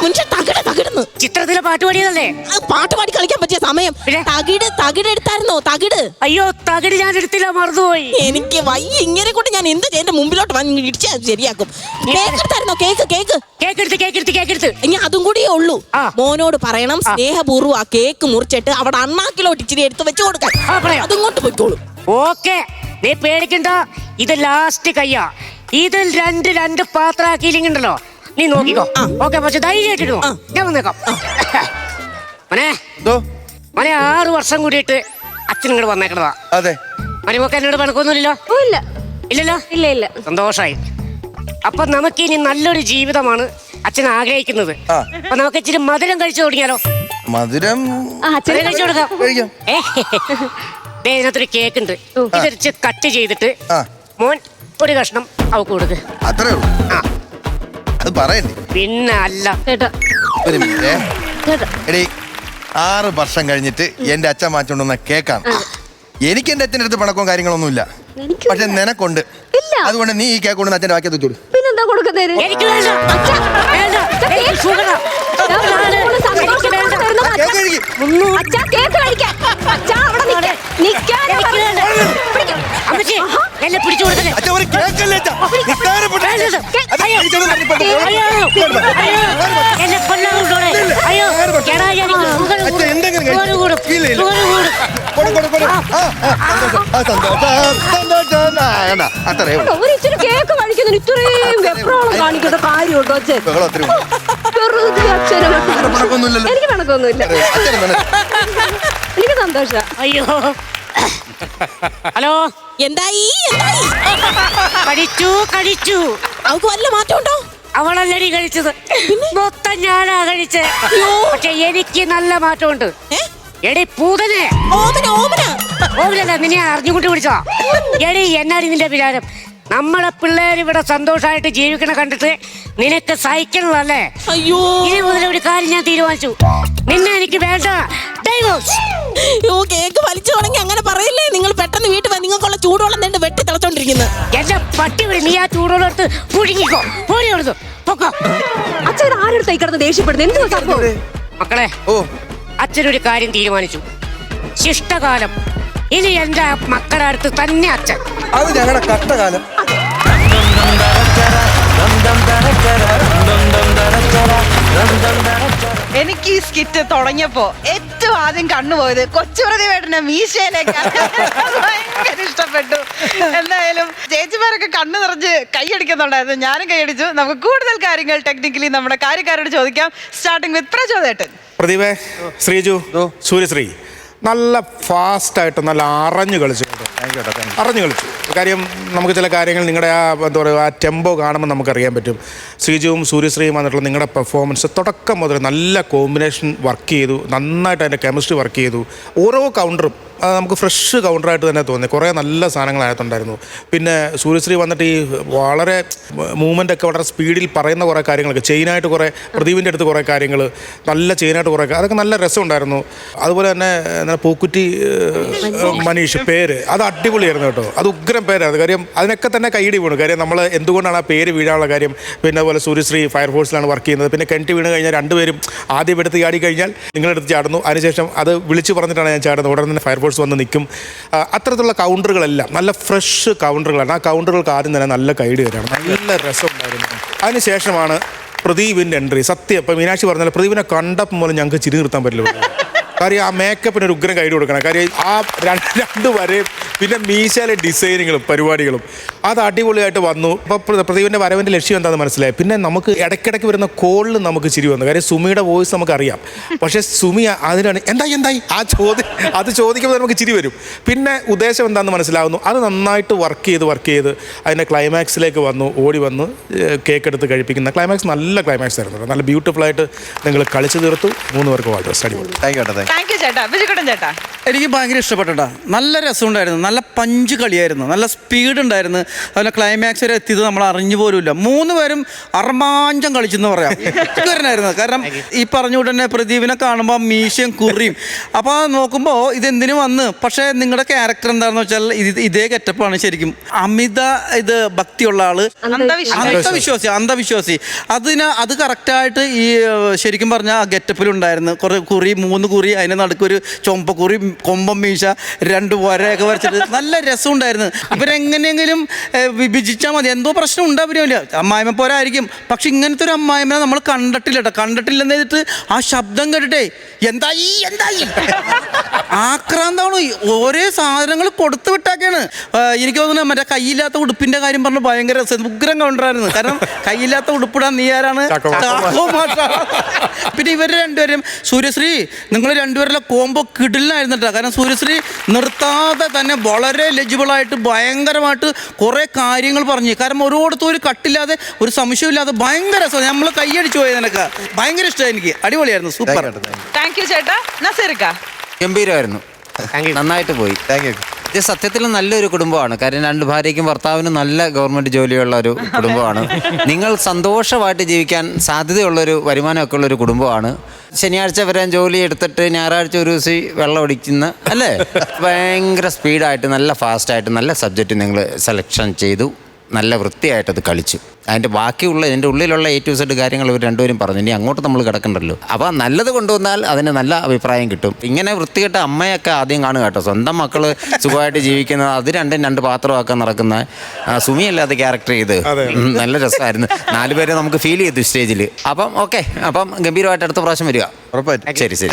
മനുഷ്യൻ തകിട തകിടന്ന് ചിത്രത്തിലെ പാട്ട് പാടിയതല്ലേ? പാട്ട് പാടി കളിക്കാൻ പറ്റിയ സമയം. തകിട് എടുത്തായിരുന്നോ? തകിട്. അയ്യോ, തകിട് ഞാൻ എടുത്തില്ല, മറന്നുപോയി. എനിക്ക് വയ്യ. ഇങ്ങനെ കൊണ്ട് ഞാൻ എന്ത് എന്റെ മുമ്പിലോട്ട് വന്ന് ഇടിച്ചാ ശരിയാക്കും. കേക്ക് എടുത്തായിരുന്നോ? കേക്ക് ഇനി അതും കൂടിയേ ഉള്ളൂ. മോനോട് പറയണം സ്നേഹപൂർവ്വം ആ കേക്ക് മുറിച്ചിട്ട് അവിടെ അണ്ണാക്കിലോട്ട് ഇച്ചിരി എടുത്ത് വെച്ച് കൊടുക്കാൻ. അതിങ്ങോട്ട് പോയിക്കോളും. ഓക്കെ, നീ പേടിക്കണ്ട. ഇത് ലാസ്റ്റ് കയ്യാ. ഇതിൽ 2 പാത്രമാക്കിയില്ലെങ്കിണ്ടല്ലോ, നീ നോക്കിക്കോ. ഓക്കെ, പക്ഷെ ധൈര്യമായിട്ടിരുന്നു. ഞാൻ വന്നേക്കാം. മോനെ 6 വർഷം കൂടിയിട്ട് അച്ഛൻ ഇങ്ങോട്ട് വന്നേക്കണതാ. അതെ. മണിമൊക്കെ എന്നോട് പണക്കൊന്നുമില്ലല്ലോ? ഇല്ലല്ലോ. ഇല്ല. സന്തോഷായി. അപ്പൊ നമുക്കിനി നല്ലൊരു ജീവിതമാണ് അച്ഛൻ ആഗ്രഹിക്കുന്നത്. അപ്പൊ നമുക്ക് ഇച്ചിരി മധുരം കഴിച്ചു തുടങ്ങിയാലോ? മധുരം കഴിച്ചു കൊടുക്കാം. ഇതിനകത്തൊരു കേക്ക് ഉണ്ട്. ഇതൊരു കട്ട് ചെയ്തിട്ട് മോൻ ഒരു കഷ്ണം അവക്ക് കൊടുക്ക്. അത്രേ ഉള്ളൂ. അത് പറയണ്ടേ? പിന്നെ അല്ല. ഒരു മിനിറ്റ്. എടീ, 6 വർഷം കഴിഞ്ഞിട്ട് എന്റെ അച്ഛൻ മാറ്റിക്കൊണ്ടുവന്ന കേക്കാണ്. എനിക്ക് എന്റെ അച്ഛൻ്റെ അടുത്ത് പണക്കവും കാര്യങ്ങളൊന്നുമില്ല, എനിക്കും പക്ഷെ നിനക്കുണ്ട്. ഇല്ല. അതുകൊണ്ട് നീ ഈ കേക്ക് കൊണ്ട് അച്ഛൻ്റെ വാക്കി തൂത്തോളൂ. പിന്നെന്താ കൊടുക്കുന്നതിന്? എനിക്ക് വേണ്ട. വേണ്ട. എനിക്ക് ഷുഗറാ. എനിക്ക് വേണ്ട. കേക്ക് കഴിക്ക്. അച്ഛാ കേക്ക് കഴിക്കാൻ. അച്ഛാ അവിടെ നിൽക്കാൻ. നിൽക്കാനാ എനിക്ക് വേണ്ട. പിടിക്ക്. അമ്മച്ചി എന്നെ പിടിച്ചു കൊടുക്കല്ലേ. അച്ഛാ ഒരു കേക്കല്ലേ അച്ഛാ. നിസ്സാരപ്പെട്ട വേണ്ടത്. അച്ഛാ, അയ്യോ. കഴിച്ചോളൂ, പറഞ്ഞിട്ട് അയ്യോ. എന്നെ കൊല്ലാൻ കൊണ്ടോടെ. അയ്യോ എടാ, എനിക്ക് ഷുഗർ അച്ഛാ, കൂടും. എന്തെങ്കിലും ഷുഗർ കഴിച്ചു. കൂടും. ഇല്ല, ഇല്ല. ഷുഗർ കൂടും. കൊടു. സന്തോഷം. വേണ്ട, അത്രേ ഉള്ളൂ. ഒരു ഇച്ചിരി കേക്ക് കഴിക്കുന്നതിന് ഇത്രയും വെപ്രാളം കാണിക്കേണ്ട കാര്യമുണ്ടോ അച്ഛൻ? ബഹളം അത്രേ ഉള്ളൂ. വെറുതെ അച്ഛനെ അങ്ങനെ പണക്കൊന്നുമില്ലല്ലോ. എനിക്ക് പണക്കൊന്നുമില്ല. അച്ഛനെ വേണം. എനിക്ക് സന്തോഷ. അയ്യോ. ഹലോ. എന്തായി കഴിച്ചു. അവക്ക് വല്ല മാറ്റം ഉണ്ടോ? അവളല്ലടി കഴിച്ചത്, മൊത്തം ഞാനാ കഴിച്ചത്. പക്ഷെ എനിക്ക് നല്ല മാറ്റമുണ്ട്. എടി പൂതനെ. ഓമനല്ല, നിന്നെ അറിഞ്ഞുകൊണ്ട് വിളിച്ചോ. എടി എന്നാടി നിന്റെ വിചാരം? നമ്മളെ പിള്ളേർ ഇവിടെ സന്തോഷമായിട്ട് ജീവിക്കണ കണ്ടിട്ട് നിനക്ക് സഹിക്കണതല്ലേ? അയ്യോ, ഇനി മുതൽ ഒരു കാര്യം ഞാൻ തീരുമാനിച്ചു, നിന്നെ എനിക്ക് വേണ്ട. ഡൈവോഴ്സ്. കേക്ക് വലിച്ചു തുടങ്ങി അങ്ങനെ പറയില്ലേ. നിങ്ങൾ പെട്ടെന്ന് വീട്ടിൽ പോയി നിങ്ങൾക്കുള്ള ചൂടുവെള്ളം തന്നെ വെട്ടി തിളച്ചോണ്ടിരിക്കുന്നത്. എന്റെ പട്ടി വിളി, നീ ആ ചൂടുവെള്ളം എടുത്ത് പുഴുങ്ങിക്കോ. ഓടി കൊടുത്തു പൊക്കോ. അച്ഛൻ ആരെടുത്തായി കിടന്ന് ദേഷ്യപ്പെടുന്നത്? എന്ത് സംഭവം? മക്കളെ, ഓ, അച്ഛനൊരു കാര്യം തീരുമാനിച്ചു. ശിഷ്ടകാലം ഇനി എന്റെ മക്കളുടെ അടുത്ത് തന്നെ അച്ഛൻ. അത് ഞങ്ങളുടെ കഷ്ടകാലം. എനിക്ക് ഈ സ്കിറ്റ് തുടങ്ങിയപ്പോ ഏറ്റവും ആദ്യം കണ്ണുപോയത് കൊച്ചുപ്രതിവേട്ടന്റെ മീശയിലേക്കാണ്. ഭയങ്കര ഇഷ്ടപ്പെട്ടു. എന്തായാലും ചേച്ചിമാരൊക്കെ കണ്ണു നിറഞ്ഞ് കൈയടിക്കുന്നുണ്ടായിരുന്നു, ഞാനും കൈയടിച്ചു. നമുക്ക് കൂടുതൽ കാര്യങ്ങൾ ടെക്നിക്കലി നമ്മുടെ കാര്യക്കാരോട് ചോദിക്കാം. സ്റ്റാർട്ടിങ് വിത്ത് പ്രചോദേട്ടൻ. പ്രദീപേ, ശ്രീജു, സൂര്യശ്രീ നല്ല ഫാസ്റ്റായിട്ട് നല്ല അറിഞ്ഞു കളിച്ചിട്ടുണ്ട്. അറിഞ്ഞു കളിച്ചു. കാര്യം നമുക്ക് ചില കാര്യങ്ങൾ നിങ്ങളുടെ എന്താ പറയുക, ആ ടെമ്പോ കാണുമ്പോൾ നമുക്കറിയാൻ പറ്റും. ശ്രീജുവും സൂര്യശ്രീയും വന്നിട്ടുള്ള നിങ്ങളുടെ പെർഫോമൻസ് തുടക്കം മുതൽ നല്ല കോമ്പിനേഷൻ വർക്ക് ചെയ്തു, നന്നായിട്ട് അതിൻ്റെ കെമിസ്ട്രി വർക്ക് ചെയ്തു. ഓരോ കൗണ്ടറും നമുക്ക് ഫ്രഷ് കൗണ്ടറായിട്ട് തന്നെ തോന്നി. കുറേ നല്ല സാധനങ്ങളായിട്ടുണ്ടായിരുന്നു. പിന്നെ സൂര്യശ്രീ വന്നിട്ട് ഈ വളരെ മൂവ്മെൻ്റൊക്കെ വളരെ സ്പീഡിൽ പറയുന്ന കുറേ കാര്യങ്ങളൊക്കെ ചെയിനായിട്ട് കുറേ പ്രദീപിൻ്റെ അടുത്ത് കുറേ കാര്യങ്ങൾ നല്ല ചെയിനായിട്ട് കുറേ അതൊക്കെ നല്ല രസമുണ്ടായിരുന്നു. അതുപോലെ തന്നെ പൂക്കുറ്റി മനീഷ് പേര് അത് അടിപൊളിയായിരുന്നു കേട്ടോ. അത് ഉഗ്രം പേരായിരുന്നു. കാര്യം അതിനൊക്കെ തന്നെ കൈയിടി വീണു. കാര്യം നമ്മൾ എന്തുകൊണ്ടാണ് ആ പേര് വീഴാനുള്ള കാര്യം. പിന്നെ അതുപോലെ സൂര്യശ്രീ ഫയർഫോഴ്സിലാണ് വർക്ക് ചെയ്യുന്നത്. പിന്നെ കിണറ്റി വീണ് കഴിഞ്ഞാൽ രണ്ടുപേരും ആദ്യം എടുത്ത് ചാടി കഴിഞ്ഞാൽ നിങ്ങളെടുത്ത് ചാടുന്നു, അതിനുശേഷം അത് വിളിച്ച് പറഞ്ഞിട്ടാണ് ഞാൻ ചാടുന്നത്. ഉടനെ തന്നെ ഫയർഫോഴ്സ് വന്ന് നിൽക്കും. അത്തരത്തിലുള്ള കൗണ്ടറുകളെല്ലാം നല്ല ഫ്രഷ് കൗണ്ടറുകളാണ്. ആ കൗണ്ടറുകൾക്ക് ആദ്യം തന്നെ നല്ല കൈഡി തരാണ്. നല്ല രസമുണ്ടായിരുന്നു. അതിനുശേഷമാണ് പ്രദീപിൻ്റെ എൻട്രി. സത്യം ഇപ്പം മീനാക്ഷി പറഞ്ഞാൽ പ്രദീപിനെ കണ്ടപ്പം മൂലം ഞങ്ങൾക്ക് ചിരി നിർത്താൻ പറ്റില്ല. കാര്യം ആ മേക്കപ്പിന് ഒരു ഉഗ്രം കൈഡ് കൊടുക്കണം. കാര്യം ആ രണ്ട് വരെയും പിന്നെ മീശയിലെ ഡിസൈനുകളും പരിപാടികളും അത് അടിപൊളിയായിട്ട് വന്നു. അപ്പോൾ പ്രദീപിൻ്റെ വരവിൻ്റെ ലക്ഷ്യം എന്താണെന്ന് മനസ്സിലായി. പിന്നെ നമുക്ക് ഇടയ്ക്കിടയ്ക്ക് വരുന്ന കോളിൽ നമുക്ക് ചിരി വന്നു. കാര്യം സുമിയുടെ വോയിസ് നമുക്കറിയാം. പക്ഷേ സുമി അതിനാണ് എന്തായി അത് ചോദിക്കുമ്പോൾ നമുക്ക് ചിരി വരും. പിന്നെ ഉദ്ദേശം എന്താണെന്ന് മനസ്സിലാവുന്നു. അത് നന്നായിട്ട് വർക്ക് ചെയ്ത് അതിൻ്റെ ക്ലൈമാക്സിലേക്ക് വന്നു. ഓടി വന്ന് കേക്ക് എടുത്ത് കഴിപ്പിക്കുന്ന ക്ലൈമാക്സ് നല്ല ക്ലൈമാക്സ് ആയിരുന്നു. നല്ല ബ്യൂട്ടിഫുള്ളായിട്ട് നിങ്ങൾ കളിച്ചു തീർത്തു. 3 പേർക്ക് വളരെ അടിപൊളി. താങ്ക് യു ചേട്ടാ. വിജുക്കുട്ടൻ ചേട്ടാ. എനിക്ക് ഭയങ്കര ഇഷ്ടപ്പെട്ടാ. നല്ല രസമുണ്ടായിരുന്നു, നല്ല പഞ്ച് കളിയായിരുന്നു, നല്ല സ്പീഡ് ഉണ്ടായിരുന്നു. അതുപോലെ ക്ലൈമാക്സ് വരെ എത്തിയത് നമ്മൾ അറിഞ്ഞു പോലുമില്ല. 3 പേരും അർമാഞ്ചം കളിച്ചെന്ന് പറയാം. ായിരുന്നു. കാരണം ഈ പറഞ്ഞ ഉടനെ പ്രദീപിനെ കാണുമ്പോൾ മീശയും കുറിയും അപ്പോൾ നോക്കുമ്പോൾ ഇതെന്തിനു വന്ന്. പക്ഷേ നിങ്ങളുടെ ക്യാരക്ടർ എന്താണെന്ന് വെച്ചാൽ ഇതേ ഗെറ്റപ്പാണ് ശരിക്കും. അമിത ഭക്തിയുള്ള ആള്, അന്ധവിശ്വാസി. അത് കറക്റ്റായിട്ട് ഈ ശരിക്കും പറഞ്ഞാൽ ആ ഗെറ്റപ്പിലുണ്ടായിരുന്നു. കുറേ കുറി, 3 കുറി, അതിന് നടുക്കൊരു ചൊമ്പക്കുറി, കൊമ്പം മീശ, 2 വരയൊക്കെ വരച്ചിട്ട് നല്ല രസമുണ്ടായിരുന്നു. ഇവരെങ്ങനെയെങ്കിലും വിഭജിച്ചാൽ മതി. എന്തോ പ്രശ്നം ഉണ്ടാവില്ല. അമ്മായിമ്മ പോലെ ആയിരിക്കും. പക്ഷെ ഇങ്ങനത്തെ ഒരു അമ്മായിമ്മനെ നമ്മൾ കണ്ടിട്ടില്ലെന്ന് ചെയ്തിട്ട് ആ ശബ്ദം കേട്ടിട്ടേ എന്തായി ആക്രാന്താണ്. ഓരോ സാധനങ്ങൾ കൊടുത്തു വിട്ടാക്കാണ്. എനിക്ക് തോന്നുന്നു മറ്റേ കയ്യില്ലാത്ത ഉടുപ്പിന്റെ കാര്യം പറഞ്ഞ് ഭയങ്കര ഉഗ്രം കൗണ്ടറായിരുന്നു. കാരണം കയ്യില്ലാത്ത ഉടുപ്പിടാൻ നീ ആരാണ്? പിന്നെ ഇവർ രണ്ടുപേരും സൂര്യശ്രീ, നിങ്ങൾ രണ്ടുപേരുടെ കോംബോ കിടിലായിരുന്നു കേട്ടോ. കാരണം സൂര്യശ്രീ നിർത്താതെ തന്നെ വളരെ ലെജിബിളായിട്ട് ഭയങ്കരമായിട്ട് കുറേ കാര്യങ്ങൾ പറഞ്ഞു. കാരണം ഓരോടത്തും ഒരു കട്ടില്ലാതെ ഒരു സംശയമില്ലാതെ ഭയങ്കര രസം. നമ്മൾ കൈയടിച്ചു പോയത് നിനക്ക് ഭയങ്കര ഇഷ്ടമായി. എനിക്ക് അടിപൊളിയായിരുന്നു. സൂപ്പർ. താങ്ക് യു ചേട്ടാ. നസീർക്ക. ഗംഭീരമായിരുന്നു, നന്നായിട്ട് പോയി. ഇത് സത്യത്തിൽ നല്ലൊരു കുടുംബമാണ്. കാര്യം 2 ഭാര്യയ്ക്കും ഭർത്താവിനും നല്ല ഗവൺമെൻറ് ജോലിയുള്ള ഒരു കുടുംബമാണ്. നിങ്ങൾ സന്തോഷമായിട്ട് ജീവിക്കാൻ സാധ്യതയുള്ളൊരു വരുമാനമൊക്കെ ഉള്ളൊരു കുടുംബമാണ്. ശനിയാഴ്ച വരെ ജോലി എടുത്തിട്ട് ഞായറാഴ്ച ഒരു ദിവസം വെള്ളം ഒടിക്കുന്ന അല്ലേ? ഭയങ്കര സ്പീഡായിട്ട് നല്ല ഫാസ്റ്റായിട്ട് നല്ല സബ്ജക്റ്റ് നിങ്ങൾ സെലക്ഷൻ ചെയ്തു, നല്ല വൃത്തിയായിട്ടത് കളിച്ചു. അതിൻ്റെ ബാക്കിയുള്ള എൻ്റെ ഉള്ളിലുള്ള A to Z കാര്യങ്ങൾ ഇവർ രണ്ടുപേരും പറഞ്ഞു. ഇനി അങ്ങോട്ട് നമ്മൾ കിടക്കണ്ടല്ലോ. അപ്പോൾ നല്ലത് കൊണ്ടുവന്നാൽ അതിന് നല്ല അഭിപ്രായം കിട്ടും. ഇങ്ങനെ വൃത്തികെട്ട അമ്മയൊക്കെ ആദ്യം കാണുക കേട്ടോ. സ്വന്തം മക്കൾ സുഖമായിട്ട് ജീവിക്കുന്നത് അത് രണ്ട് പാത്രമാക്കാൻ നടക്കുന്ന സുമിയല്ലാതെ ക്യാരക്ടർ ചെയ്ത് നല്ല രസമായിരുന്നു. 4 പേരെ നമുക്ക് ഫീൽ ചെയ്തു സ്റ്റേജിൽ. അപ്പം ഓക്കെ, അപ്പം ഗംഭീരമായിട്ട് അടുത്ത പ്രാവശ്യം വരിക. ശരി ശരി.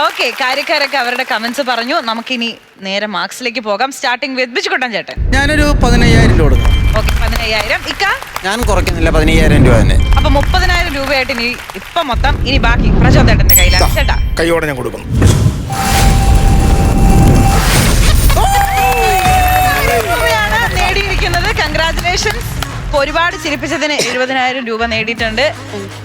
ഓക്കെ, കാര്യക്കാരൊക്കെ അവരുടെ കമന്റ്സ് പറഞ്ഞു. നമുക്കിനി നേരെ മാർക്സിലേക്ക് പോകാം. സ്റ്റാർട്ടിംഗ് വിത്ത് ബിജുകുട്ടൻ ചേട്ടൻ. ഞാനൊരു 15,000 രൂപ കൊടുക്കാം. ഓക്കെ, 15,000. ഇക്ക ഞാൻ കുറയ്ക്കുന്നില്ല, 15,000 രൂപ തന്നെ. അപ്പൊ 30,000 രൂപയായിട്ട് ഇനി ഇപ്പൊ മൊത്തം. ഇനി ബാക്കി പ്രചോദേട്ടന്റെ കയ്യിലാണ്. ചേട്ടാ കൈയോടെ ഞാൻ കൊടുക്കുന്നു. രൂപയാണ് നേടിയിരിക്കുന്നത്. കൺഗ്രാറ്റുലേഷൻസ്. ഒരുപാട് ചിരിപ്പിച്ചതിന് 70,000 രൂപ നേടിയിട്ടുണ്ട്.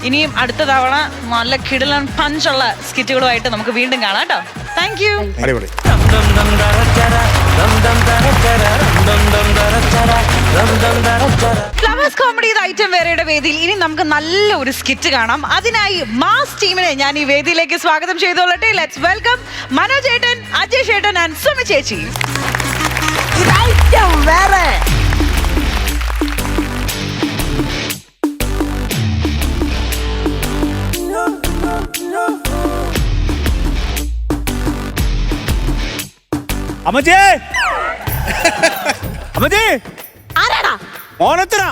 ഇനിയും അടുത്ത തവണ നല്ല കിടിലൻ പഞ്ചുള്ള സ്കിറ്റുകളുമായിട്ട് നമുക്ക് വീണ്ടും കാണാം കേട്ടോ. Thank you. അടിപൊളി. ഫ്ലവേഴ്സ് കോമഡി ഐറ്റം വേറെയുടെ വേദിയിൽ ഇനി നമുക്ക് നല്ല ഒരു സ്കിറ്റ് കാണാം. അതിനായി മാസ് ടീമിനെ ഞാൻ ഈ വേദിയിലേക്ക് സ്വാഗതം ചെയ്തോളട്ടെ. ലെറ്റ്സ് വെൽക്കം മനോജ് ചേട്ടൻ, അജയ് ചേട്ടൻ ആൻഡ് സുമി ചേച്ചി. അമ്മച്ചേ, അമ്മച്ചേ, ആരാടാ? മോനച്ചനാ.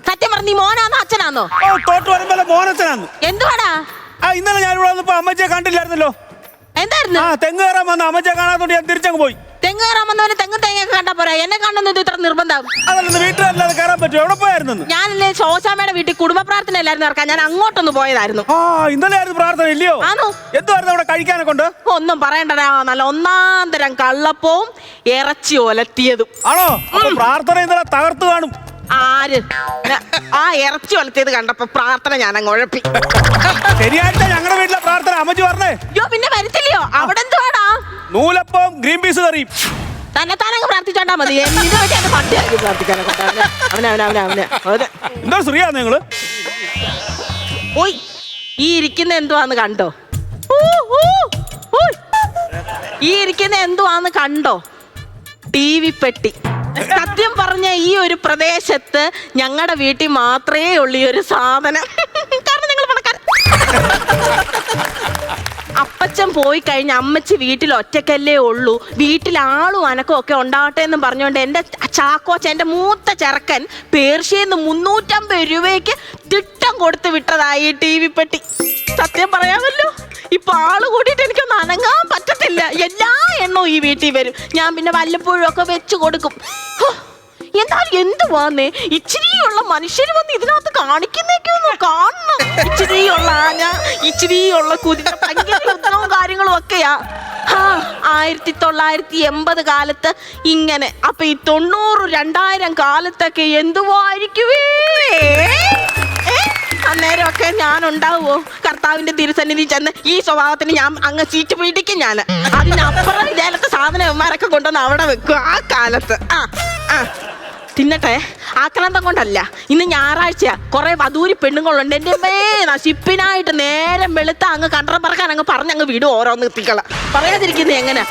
സത്യം പറഞ്ഞ നീ മോനാന്നോ അച്ഛനാന്നോ? ഓ, തോട്ട് വരുമ്പോ മോനച്ചനാന്ന്. എന്തുവാടാ? ഇന്നലെ ഞാൻ ഇവിടെ വന്നപ്പോ അമ്മച്ചയെ കണ്ടില്ലായിരുന്നല്ലോ. എന്തായിരുന്നു? തെങ്ങ് കയറാൻ വന്ന അമ്മച്ചയെ കാണാത്തോണ്ട് ഞാൻ തിരിച്ചങ്ങ് പോയി. തെങ്ങ് കയറാൻ വന്നവന് തെങ്ങും തേങ്ങയൊക്കെ കണ്ടാ പോരാ, എന്നെ കാണുന്നത് ഇത്ര നിർബന്ധം? അതല്ലെന്ന് വീട്ടിലല്ലാതെ കയറാൻ പറ്റുമോ? എവിടെ പോയായിരുന്നു? ഞാനല്ലേ ശോശാമ്മയുടെ വീട്ടിൽ കുടുംബ പ്രാർത്ഥന എല്ലാരും നടക്കാൻ ഞാൻ അങ്ങോട്ടൊന്ന് പോയതായിരുന്നു. ഇന്നലെ ആയിരുന്നു പ്രാർത്ഥന ഇല്ലയോ? ആണോ? എന്തുവായിരുന്നു അവിടെ കഴിക്കാനെ കൊണ്ട്? ഒന്നും പറയണ്ടടാ, നല്ല ഒന്നാം തരം കള്ളപ്പവും ഇറച്ചി ഒലത്തിയതും. ആണോ? അപ്പൊ പ്രാർത്ഥന ഇന്നലെ തകർത്തു കാണും. ആര്? ആ ഇറച്ചി ഒലത്തിയത് കണ്ടപ്പോ പ്രാർത്ഥന ഞാൻ അങ്ങ് ഉഴപ്പി. ശനിയാഴ്ച ഞങ്ങളുടെ വീട്ടിലെ പ്രാർത്ഥന അമ്മച്ചി പറഞ്ഞേ. അയ്യോ, പിന്നെ വരത്തില്ലയോ? അവിടെ എന്തുവാടാ? നൂലപ്പം ഗ്രീൻ പീസ് കറിയും. തന്നെത്താനങ്ങ് പ്രാർത്ഥിച്ചോണ്ടാ മതി. ഇതിനെ വെച്ച് എന്റെ പട്ടിയാക്കി പ്രാർത്ഥിക്കാനൊക്കെ. എന്തോ ശ്രീയാ നിങ്ങള്? ഓയ്, ഈ ഇരിക്കുന്ന എന്തുവാന്ന് കണ്ടോ? ഈ ഇരിക്കുന്ന എന്തുവാന്ന് കണ്ടോ? TV പെട്ടി. സത്യം പറഞ്ഞ ഈ ഒരു പ്രദേശത്ത് ഞങ്ങളുടെ വീട്ടിൽ മാത്രമേ ഉള്ളൂ ഈ ഒരു സാധനം. കാരണം നിങ്ങൾ പണക്കാരൻ. അപ്പച്ചൻ പോയി കഴിഞ്ഞ അമ്മച്ചി വീട്ടിൽ ഒറ്റക്കല്ലേ ഉള്ളൂ, വീട്ടിൽ ആളും അനക്കും ഒക്കെ ഉണ്ടാവട്ടെ എന്ന് പറഞ്ഞുകൊണ്ട് എൻ്റെ ചാക്കോച്ച, എൻ്റെ മൂത്ത ചെറുക്കൻ പേർഷ്യന്ന് 350 രൂപയ്ക്ക് തിട്ടം കൊടുത്ത് വിട്ടതായി TV പെട്ടി. സത്യം പറയാമല്ലോ, ഇപ്പൊ ആള് കൂടിയിട്ട് എനിക്കൊന്ന് അനങ്ങാൻ പറ്റത്തില്ല. എല്ലാ എണ്ണവും ഈ വീട്ടിൽ വരും. ഞാൻ പിന്നെ വല്ലപ്പോഴും ഒക്കെ വെച്ച് കൊടുക്കും. എന്നാൽ എന്തുവാന്നേ, ഇച്ചിരിയുള്ള മനുഷ്യർ വന്ന് ഇതിനകത്ത് കാണിക്കുന്നേക്കെ ഒന്ന് കാണണം. ഇച്ചിരിയുള്ള ആന, ഇച്ചിരിയുള്ള കുതിര, ഭയങ്കര യുദ്ധവും കാര്യങ്ങളും ഒക്കെയാ. 1980 കാലത്ത് ഇങ്ങനെ. അപ്പൊ ഈ 90, 2000 കാലത്തൊക്കെ എന്തുവായിരിക്കുവേ? അന്നേരമൊക്കെ ഞാൻ ഉണ്ടാവുമോ? കർത്താവിന്റെ തിരുസന്നിധി ചെന്ന് ഈ സ്വഭാവത്തിന് ഞാൻ അങ്ങ് സീറ്റ് പിടിക്കും. ഞാൻ അതിനപ്പുറം ഇതേലത്തെ സാധനന്മാരൊക്കെ കൊണ്ടുവന്ന് അവിടെ വെക്കും ആ കാലത്ത്. തിന്നട്ടെ, ആക്രാന്തം കൊണ്ടല്ല. ഇന്ന് ഞായറാഴ്ച കുറെ വധൂരി പെണ്ണുങ്ങളുണ്ട്. എൻ്റെ നശിപ്പിനായിട്ട് നേരം വെളുത്ത അങ്ങ് കണ്ടറം പറക്കാൻ അങ്ങ് പറഞ്ഞങ്ങ് വിടും ഓരോന്ന് എത്തിക്കള. പറയാതിരിക്കുന്നത് എങ്ങനെ?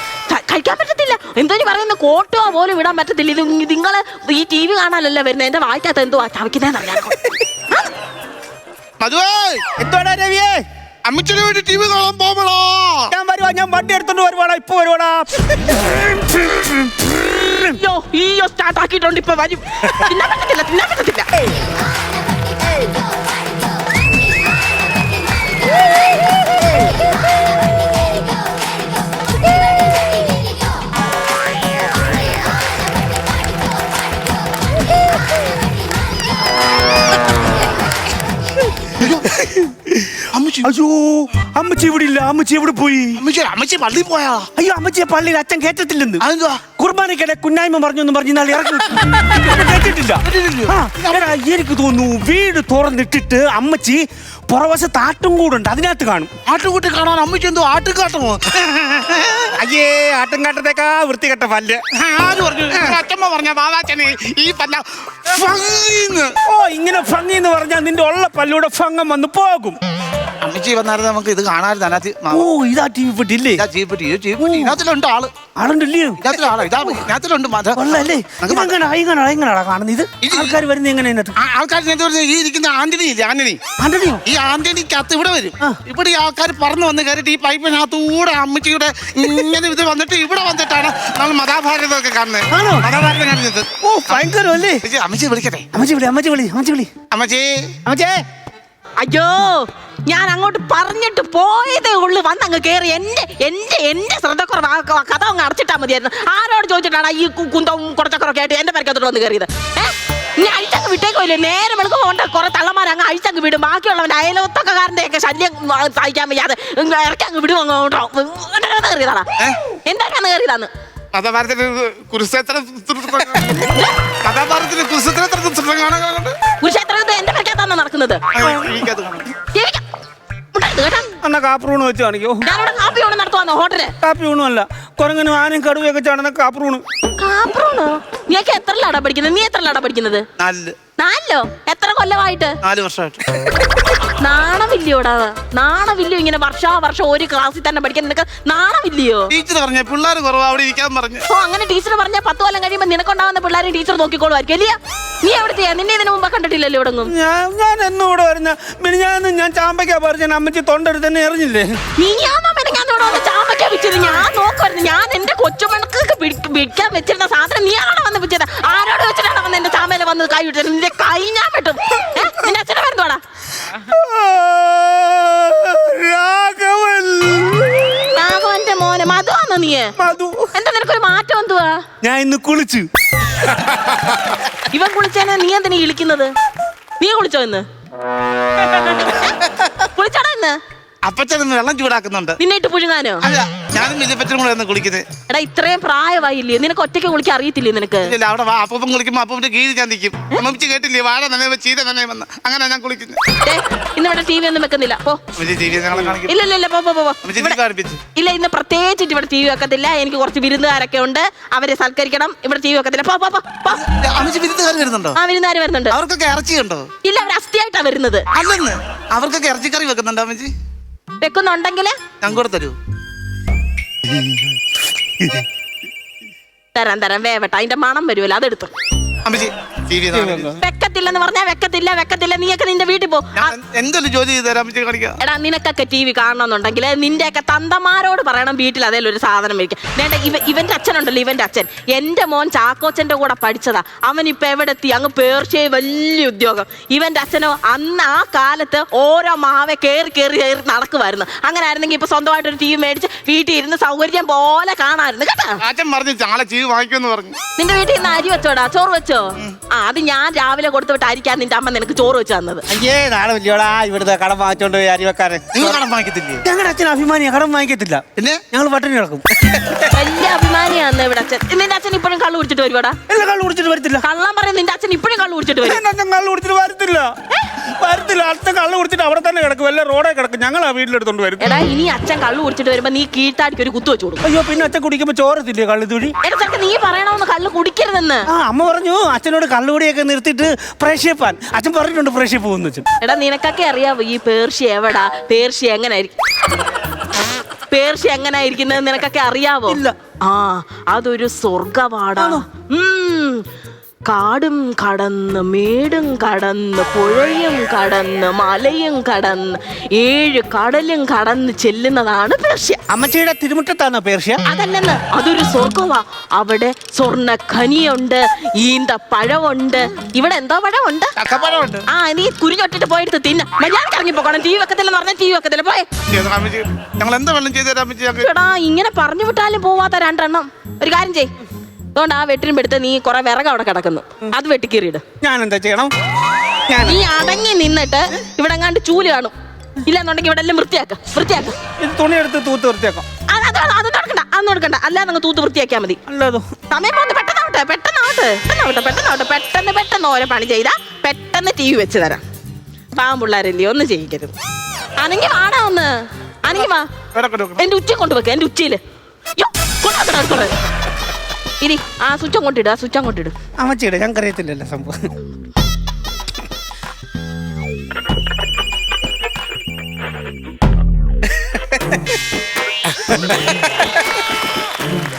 കഴിക്കാൻ പറ്റത്തില്ല. എന്തോ പറയുന്ന കോട്ടോ പോലും വിടാൻ പറ്റത്തില്ല. ഇത് നിങ്ങള് ഈ TV കാണാനല്ല വരുന്നത്. എൻ്റെ വായിക്കകത്ത് എന്തുവാ ചവയ്ക്കുന്നതെന്ന് അറിയാം. എന്താണ് രവിയെ? അമ്മച്ചിന് വേണ്ടി TV കാണാൻ പോകണോ? ഞാൻ വരുവാ, ഞാൻ വണ്ടി എടുത്തോണ്ട് വരുവാടാ. ഇപ്പൊ വരുവാടാ. അയ്യോ, സ്റ്റാർട്ട് ആക്കിയിട്ടുണ്ട്. ഇപ്പൊ വരും. തിന്നാൻ പറ്റത്തില്ല, തിന്നാൻ പറ്റത്തില്ല. അയ്യോ, അമ്മച്ചി ഇവിടെ ഇല്ല. അമ്മച്ചി എവിടെ പോയി? അമ്മച്ചി പള്ളി പോയാ? അയ്യോ, അമ്മച്ചിയെ പള്ളിയിൽ അച്ഛൻ കേട്ടിട്ടില്ലെന്ന്. കുർബാനയ്ക്കിടെ കുന്നായ്മ പറഞ്ഞു പറഞ്ഞു നാളെ ഇറക്കി കേട്ടിട്ടില്ല. എനിക്ക് തോന്നുന്നു വീട് തുറന്നിട്ടിട്ട് അമ്മച്ചി പുറവശത്ത് ആട്ടുംകൂടുണ്ട്, അതിനകത്ത് കാണും. ആട്ടുകൂട്ടി കാണാൻ അമ്മച്ചി എന്തോ ആട്ടുകാട്ടമോ? അയ്യേ, ആട്ടുംകാട്ടത്തേക്കാ വൃത്തികെട്ട പല്ല്. ആര് പറഞ്ഞു? അച്ഛമ്മ പറഞ്ഞ ബാബാച്ചനെ ഈ പല്ല. ഓ, ഇങ്ങനെ ഭംഗി എന്ന് പറഞ്ഞാൽ നിന്റെ ഉള്ള പല്ലൂടെ ഭംഗം വന്ന് പോകും. അമ്മച്ചി വന്നായിരുന്നു നമുക്ക് ഇത് കാണാമായിരുന്നു. അതിനകത്ത് ഓ ഇതാ ടി വി പെട്ടില്ലേ? ഇതിനകത്തിലുണ്ട് ആള്. ആളുണ്ടല്ലയോ? ഇതിനകത്തിലുണ്ട് കൊള്ളാല്ലേ? എങ്ങനെയാ കാണുന്നത്? ഇത് ആൾക്കാർ വരുന്നത് എങ്ങനെയാ? ആൾക്കാർ ഈ ഇരിക്കുന്ന ആന്റണി ഇല്ലേ, ആന്റണി. ആന്റണിയോ? ഈ ആന്റണിക്കകത്ത് ഇവിടെ വരും. ഇവിടെ ഈ ആൾക്കാർ പറന്ന് വന്ന് കയറിയിട്ട് ഈ പൈപ്പിനകത്തൂടെ അമ്മച്ചിയുടെ ഇങ്ങനെ ഇത് വന്നിട്ട് ഇവിടെ വന്നിട്ടാണ് നമ്മൾ മഹാഭാരതമൊക്കെ കാണുന്നത്. ആണോ? മഹാഭാരതം കാണുന്നത്. ഓ ഭയങ്കരല്ലേ? അമ്മച്ചി വിളിക്കട്ടെ. അമ്മച്ചി വിളി. അമ്മച്ചി. അമ്മച്ചേ. അയ്യോ ഞാൻ അങ്ങോട്ട് പറഞ്ഞിട്ട് പോയതേ ഉള്ളു. വന്നങ്ങ് കേറി എന്റെ ശ്രദ്ധക്കുറവ്. കഥ അങ്ങ് അടച്ചിട്ടാ മതിയായിരുന്നു. ആരോട് ചോദിച്ചിട്ടാണ് ഈ കുന്തവും കുറച്ചൊക്കെ ആയിട്ട് എന്റെ പരിക്കത്തോട്ട് വന്ന് കയറിയത്? നീ അഴിച്ചങ്ങ് വിട്ടേക്കോല്ലേ? നേരെ വെളുക്കുമ്പോൾ കുറെ തള്ളമാർ അങ്ങ് അഴിച്ചങ്ങ് വിടും. ബാക്കിയുള്ളവന്റെ അയലോത്തക്കാരന്റെ ഒക്കെ ശല്യം സഹിക്കാൻ വയ്യാതെ ഇറക്കി അങ്ങ് വിടും. അങ്ങോട്ടോ കയറിയതാടാ. എന്താണ് കയറിയതാന്ന്? കുരുക്ഷേത്രത്തിൽ എന്റെ പരിക്കകത്താണോ നടക്കുന്നത്? എന്നാ കാപ്രൂണ് വെച്ച് കാണിക്കോ? ഞാനിവിടെ കാപ്പി ഊണ് നടത്തുവാന്നോ ഹോട്ടല്? കാപ്പി ഊണും അല്ല, കുരങ്ങനും ആനയും കടുവയൊക്കെ ചാടുന്ന കാപ്രൂണ്. കാപ്രൂണോ? നീയൊക്കെ എത്രയിലാടാ പഠിക്കുന്നത്? നീ എത്രയിലാടാ പഠിക്കുന്നത്? 4 എത്ര കൊല്ലമായിട്ട്? 4 വർഷമായിട്ട്. നാണമില്ലയോടാ? നാണമില്ലയോ? ഇങ്ങനെ വർഷം ഒരു ക്ലാസ്സിൽ തന്നെ പഠിക്കാൻ നിനക്ക് നാണമില്ലയോ? ടീച്ചർ പറഞ്ഞ പിള്ളേർ കുറവ്, അവിടെ ഇരിക്കാൻ പറഞ്ഞു. ഓ അങ്ങനെ ടീച്ചർ പറഞ്ഞാൽ 10 കൊല്ലം കഴിയുമ്പോൾ നിനക്കുണ്ടാവുന്ന പിള്ളേരെ ടീച്ചർ നോക്കിക്കോളുമായിരിക്കും അല്ലയോ? നീ എവിടെയാ? നിന്നെ ഇതിനു മുമ്പ് കണ്ടിട്ടില്ലല്ലോ ഇവിടെ. ഞാൻ എന്നും ഇവിടെ വരുന്ന ഞാൻ ചാമ്പയ്ക്കാ പറിച്ച അമ്മച്ചി തൊണ്ടെടുത്ത് തന്നെ എറിഞ്ഞില്ലേ? നീ ചാമ്പയ്ക്ക വെച്ചത് ഞാൻ നോക്കുമായിരുന്നു. ഞാൻ എന്റെ കൊച്ചുമണക്കൊക്കെ പിടിക്കാൻ വെച്ചിരുന്ന സാധനം നീയാണോ വന്ന് വെച്ചത്? ആരോട് വെച്ചിട്ടാണ് വന്ന് എന്റെ ചാമ്പയില് വന്ന് കൈ വിട്ടത്? നിന്റെ കൈ ഞാൻ വെട്ടും. നിന്റെ അച്ഛനെ വരുന്നോടാ? രാഘവന്റെ മോനെ മധുവാന്നോ നീ? എന്താ നിനക്കൊരു മാറ്റം എന്തുവാ? ഞാൻ ഇന്ന് കുളിച്ചു. ഇവൻ കുളിച്ചേനെ നീ എന്തിനാ ഇളിക്കുന്നത്? നീ കുളിച്ചോ ഇന്ന്? കുളിച്ചാടാ ഇന്ന്? അപ്പച്ചൻ വെള്ളം ചൂടാക്കുന്നുണ്ട്. നിന്നെ ഇട്ട് പുഴുങ്ങാനോ? അല്ല, ഞാനും വലിയപ്പച്ചനും കൂടെ കുളിക്കുന്നത്. എടാ ഇത്രയും പ്രായമായില്ലേ നിനക്ക്? ഒറ്റയ്ക്ക് കുളിക്കാൻ അറിയത്തില്ലേ നിനക്ക്? ഇല്ല, അവിടെ അപ്പം കുളിക്കുമ്പോ അപ്പന്റെ കീഴിൽ ഞാൻ നിൽക്കും. അമ്മച്ചി കേട്ടില്ലേ, വാഴ നനേ ചീര നനേ വന്ന് അങ്ങനെ ഞാൻ കുളിക്കുന്നത്. ഇന്നിവിടെ TV ഒന്നും വെക്കുന്നില്ല. പോ. ഇല്ല ഇല്ല, ഇന്ന് പ്രത്യേകിച്ചിട്ട് ഇവിടെ TV വെക്കത്തില്ല. എനിക്ക് കുറച്ച് വിരുന്നുകാരൊക്കെ ഉണ്ട്, അവരെ സൽക്കരിക്കണം. ഇവിടെ TV വെക്കത്തില്ല. അമ്മച്ചി വിരുന്നുകാർ വരുന്നുണ്ടോ? ആ വിരുന്നുകാർ വരുന്നുണ്ട്. അവർക്കൊക്കെ ഇറച്ചിയുണ്ടോ? ഇല്ല, അവർ അസ്ഥിയായിട്ടാ വരുന്നത്. അല്ലെന്ന്, അവർക്കൊക്കെ ഇറച്ചിക്കറി വെക്കുന്നുണ്ടോ അമ്മച്ചി? വെക്കുന്നുണ്ടെങ്കില് ഞങ്ങൂടെ തരൂ. തരാം വേവട്ടെ. അതിന്റെ മണം വരുമല്ലോ, അതെടുത്തു. അമ്മച്ചി വെക്കത്തില്ലെന്ന് പറഞ്ഞാ വെക്കത്തില്ല. നീയൊക്കെ നിന്റെ വീട്ടിൽ പോ. എന്തൊരു ജോലി ചെയ്ത് തരാം അമ്മച്ചി കാണിക്കാം. എടാ നിനക്കൊക്കെ TV കാണണമെന്നുണ്ടെങ്കിൽ നിന്റെയൊക്കെ തന്തമാരോട് പറയണം വീട്ടിൽ അതേലും ഒരു സാധനം മേടിക്കാം. വേണ്ട, ഇവന്റെ അച്ഛനുണ്ടല്ലോ, ഇവന്റെ അച്ഛൻ എന്റെ മോൻ ചാക്കോച്ചന്റെ കൂടെ പഠിച്ചതാ. അവൻ ഇപ്പൊ എവിടെ എത്തി? അങ്ങ് പേർഷ്യ വലിയ ഉദ്യോഗം. ഇവന്റെ അച്ഛനോ അന്ന് ആ കാലത്ത് ഓരോ മാവെ കയറി നടക്കുമായിരുന്നു. അങ്ങനെ ആയിരുന്നെങ്കിൽ ഇപ്പൊ സ്വന്തമായിട്ട് ഒരു TV മേടിച്ച് വീട്ടിൽ ഇരുന്ന് സൗകര്യം പോലെ കാണാമായിരുന്നു കേട്ടോ. അച്ഛൻ പറഞ്ഞു നാളെ TV വാങ്ങിക്കുമെന്ന് പറഞ്ഞു. നിന്റെ വീട്ടിൽ നിന്ന് അരി വെച്ചോടാ? ചോറ് വെച്ചോ? അത് ഞാൻ രാവിലെ കൊടുത്തുവിട്ട് അരിക്കാൻ നിന്റെ അമ്മ നിനക്ക് ചോറ് വെച്ച് തന്നത്. അയ്യേ നാളെ വലിയോടാ ഇവിടുത്തെ കടം വാങ്ങിച്ചോണ്ട് പോയി അരി വെക്കാരൻ. നിങ്ങൾ കടം വാങ്ങിക്കത്തില്ലേ? ഞങ്ങളുടെ അച്ഛൻ അഭിമാനിയാ, കടം വാങ്ങിക്കത്തില്ല. പിന്നെ ഞങ്ങൾ പട്ടിണി കിടക്കും. വലിയ അഭിമാനിയാന്ന് ഇവിടെ അച്ഛൻ. നിന്റെ അച്ഛൻ ഇപ്പോഴും കള്ളു കുടിച്ചിട്ട് വരുവാടാ? എല്ലാം കള്ളു കുടിച്ചിട്ട് വരത്തില്ല. കള്ളം പറയാൻ നിന്റെ അച്ഛൻ ഇപ്പോഴും കള്ളു കുടിച്ചിട്ട് വരും. അച്ഛൻ കള്ളു കുടിച്ചിട്ട് വരത്തില്ല. അച്ഛൻ കള്ളു കുടിച്ചിട്ട് അവിടെ തന്നെ കിടക്കും, വല്ല റോഡേ കിടക്കും. ഞങ്ങൾ ആ വീട്ടിലെടുത്തോണ്ട് വരും. എടാ ഇനി അച്ഛൻ കള്ളു കുടിച്ചിട്ട് വരുമ്പോ നീ കീഴ്ത്താടിക്ക് ഒരു കുത്തു വെച്ചു കൊടുക്കും. അയ്യോ, പിന്നെ അച്ഛൻ കുടിക്കുമ്പോ ചോരത്തില്ലേ കള്ളുതുഴി? എടാ നീ പറയണമെന്ന് കള്ളു കുടിക്കരുതെന്ന്. അമ്മ പറഞ്ഞു അച്ഛനോട് കള്ളുകൂടിയൊക്കെ നിർത്തിയിട്ട് പ്രേക്ഷിപ്പാൻ. അച്ഛൻ പറഞ്ഞിട്ടുണ്ട് പ്രേക്ഷിപ്പ് പോകുന്നു വെച്ചു. എടാ നിനക്കൊക്കെ അറിയാവോ ഈ പേർഷ്യ എവിടാ? പേർഷ്യ എങ്ങനായിരിക്കുന്നത് നിനക്കൊക്കെ അറിയാവോ? ഇല്ല. അതൊരു സ്വർഗവാടാണ്. കാടും കടന്ന് മേടും കടന്ന് പുഴയും കടന്ന് മലയും കടന്ന് 7 കടലും കടന്ന് ചെല്ലുന്നതാണ് പേർഷ്യ. അമ്മച്ചിയുടെ തിരുമുറ്റത്താണോ പേർഷ്യ? അതല്ലെന്ന്, അതൊരു സ്വർഗവാ. അവിടെ സ്വർണ്ണ ഖനിയുണ്ട്, ഈന്തപ്പഴമുണ്ട്. ഇവിടെ എന്തോ പഴമുണ്ട്. നീ കുരിഞ്ഞൊട്ടിട്ട് പോയിട്ട് തിന്ന. മര്യാദ ഇറങ്ങി പോകണം. TV വെക്കത്തില്ലെന്ന് പറഞ്ഞാൽ TV വെക്കത്തില്ല. പോയെ. ഞങ്ങൾ എന്താ വെള്ളം ചെയ്ത് തരാം? എടാ ഇങ്ങനെ പറഞ്ഞു വിട്ടാലും പോവാത്ത 2 എണ്ണം. ഒരു കാര്യം ചെയ്, അതുകൊണ്ട് ആ വെട്ടിനും എടുത്ത് നീ കുറെ വിറക് അവിടെ കിടക്കുന്നു, അത് വെട്ടിക്കേറിയിട്. ഞാൻ എന്താ ചെയ്യണം? നീ അടങ്ങി നിന്നിട്ട് ഇവിടെ എങ്ങാണ്ട് ചൂല് കാണും. ഇല്ലെന്നുണ്ടെങ്കിൽ ഇവിടെ എല്ലാം വൃത്തിയാക്ക. തുണി എടുത്ത് തൂത്ത് വൃത്തിയാക്കാം. അതൊന്നും എടുക്കണ്ട. അല്ലാതെ അങ്ങ് തൂത്ത് വൃത്തിയാക്കിയാൽ മതി. അല്ലാതോ? സമയം പോകുന്നത് പെട്ടെന്ന് ഓരോ പണി ചെയ്താ പെട്ടെന്ന് TV വെച്ച് തരാം. പാവം പിള്ളേരല്ലേ, ഒന്നും ചെയ്യിക്കരുത്. അനങ്ങി വാടാ ഒന്ന്. അനങ്ങി വാ. എന്റെ ഉച്ച കൊണ്ടുവെക്ക. എന്റെ ഉച്ചയില് ഇനി ആ സ്വിച്ച് അങ്ങോട്ടിട്. അമ്മച്ചിയുടെ ഞങ്ങൾക്ക് അറിയത്തില്ലല്ലോ സംഭവം.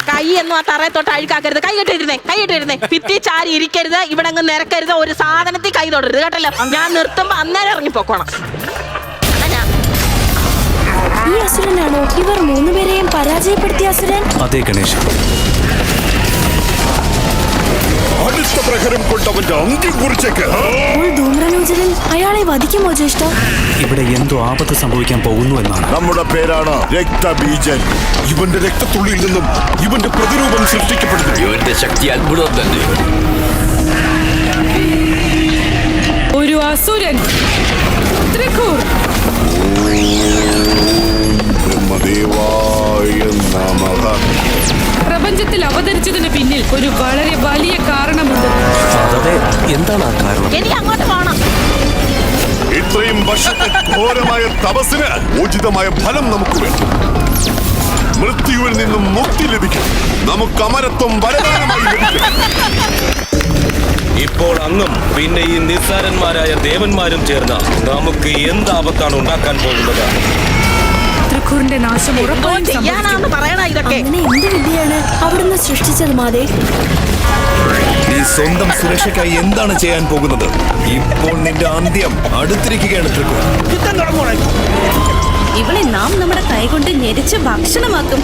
കൈ എന്നും ആ തറയെ തൊട്ട് അഴുക്കാക്കരുത്. കൈ കെട്ടിരുന്നേ ഭിത്തി ചാരി ഇരിക്കരുത്. ഇവിടെ അങ്ങ് നിരക്കരുത്. ഒരു സാധനത്തിൽ കൈ തൊടരുത് കേട്ടല്ലോ. ഞാൻ നിർത്തുമ്പോ അന്നേരം ഇറങ്ങിപ്പോക്കണം. ഈ അസുരനാണോ ഇവർ മൂന്നുപേരെയും പരാജയപ്പെടുത്തിയ അസുരൻ? അതെ ഗണേശ. അടുത്ത പ്രഹരം കൊണ്ടവന്റെ അന്ത്യം കുറിച്ചേക്ക്. ധൂമ്രലോചനൻ അയാളെ വധിക്കുമോ ജ്യേഷ്ഠ? ഇവിടെ എന്തോ ആപത്ത് സംഭവിക്കാൻ പോകുന്നു എന്നാണ്. നമ്മുടെ പേരാണ് രക്തബീജൻ. ഇവന്റെ രക്തത്തുള്ളിയിൽ നിന്നും ഇവന്റെ പ്രതിരൂപം സൃഷ്ടിക്കപ്പെടുന്നു. ഇവന്റെ ശക്തി അത്ഭുതം തന്നെ. ഒരു അസുരൻ ത്രികൂർ. ബ്രഹ്മദേവായ നമഃ. പ്രപഞ്ചത്തിൽ അവതരിച്ചതിന് പിന്നിൽ ഒരു വളരെ വലിയ കാരണമുണ്ട്. അതെ, എന്താണ് ആ കാരണം? എനിക്ക് അങ്ങോട്ട് പോകണം. ഇത്രയും വർഷത്തെ ഘോരമായ തപസ്സിന് ഉചിതമായ ഫലം നമുക്ക് വേണം. മൃത്യുവിൽ നിന്നും മുക്തി ലഭിക്കും. നമുക്ക് അമരത്വം വരദാനമായി ലഭിക്കും. ഇപ്പോൾ അങ്ങും പിന്നെ ഈ നിസ്സാരന്മാരായ ദേവന്മാരും ചേർന്ന നമുക്ക് എന്താപത്താണ് ഉണ്ടാക്കാൻ പോകുന്നത്? ത്രികൂറിന്റെ നാശം ഉറപ്പായും ചെയ്യാനാന്ന് പറയണ ഇതൊക്കെ. അങ്ങനെ എന്ത് വിദ്യയാണ് അവിടുന്ന് സൃഷ്ടിച്ചത് മാതേ? നീ സ്വന്തം സുരക്ഷയ്ക്കായി എന്താണ് ചെയ്യാൻ പോകുന്നത്? ഇപ്പോൾ നിന്റെ അന്ത്യം അടുത്തിരിക്കുകയാണ് ത്രികൂർ. ഇവളെ നാം നമ്മുടെ കൈകൊണ്ട് ഞെരിച്ച് ഭക്ഷണമാക്കും.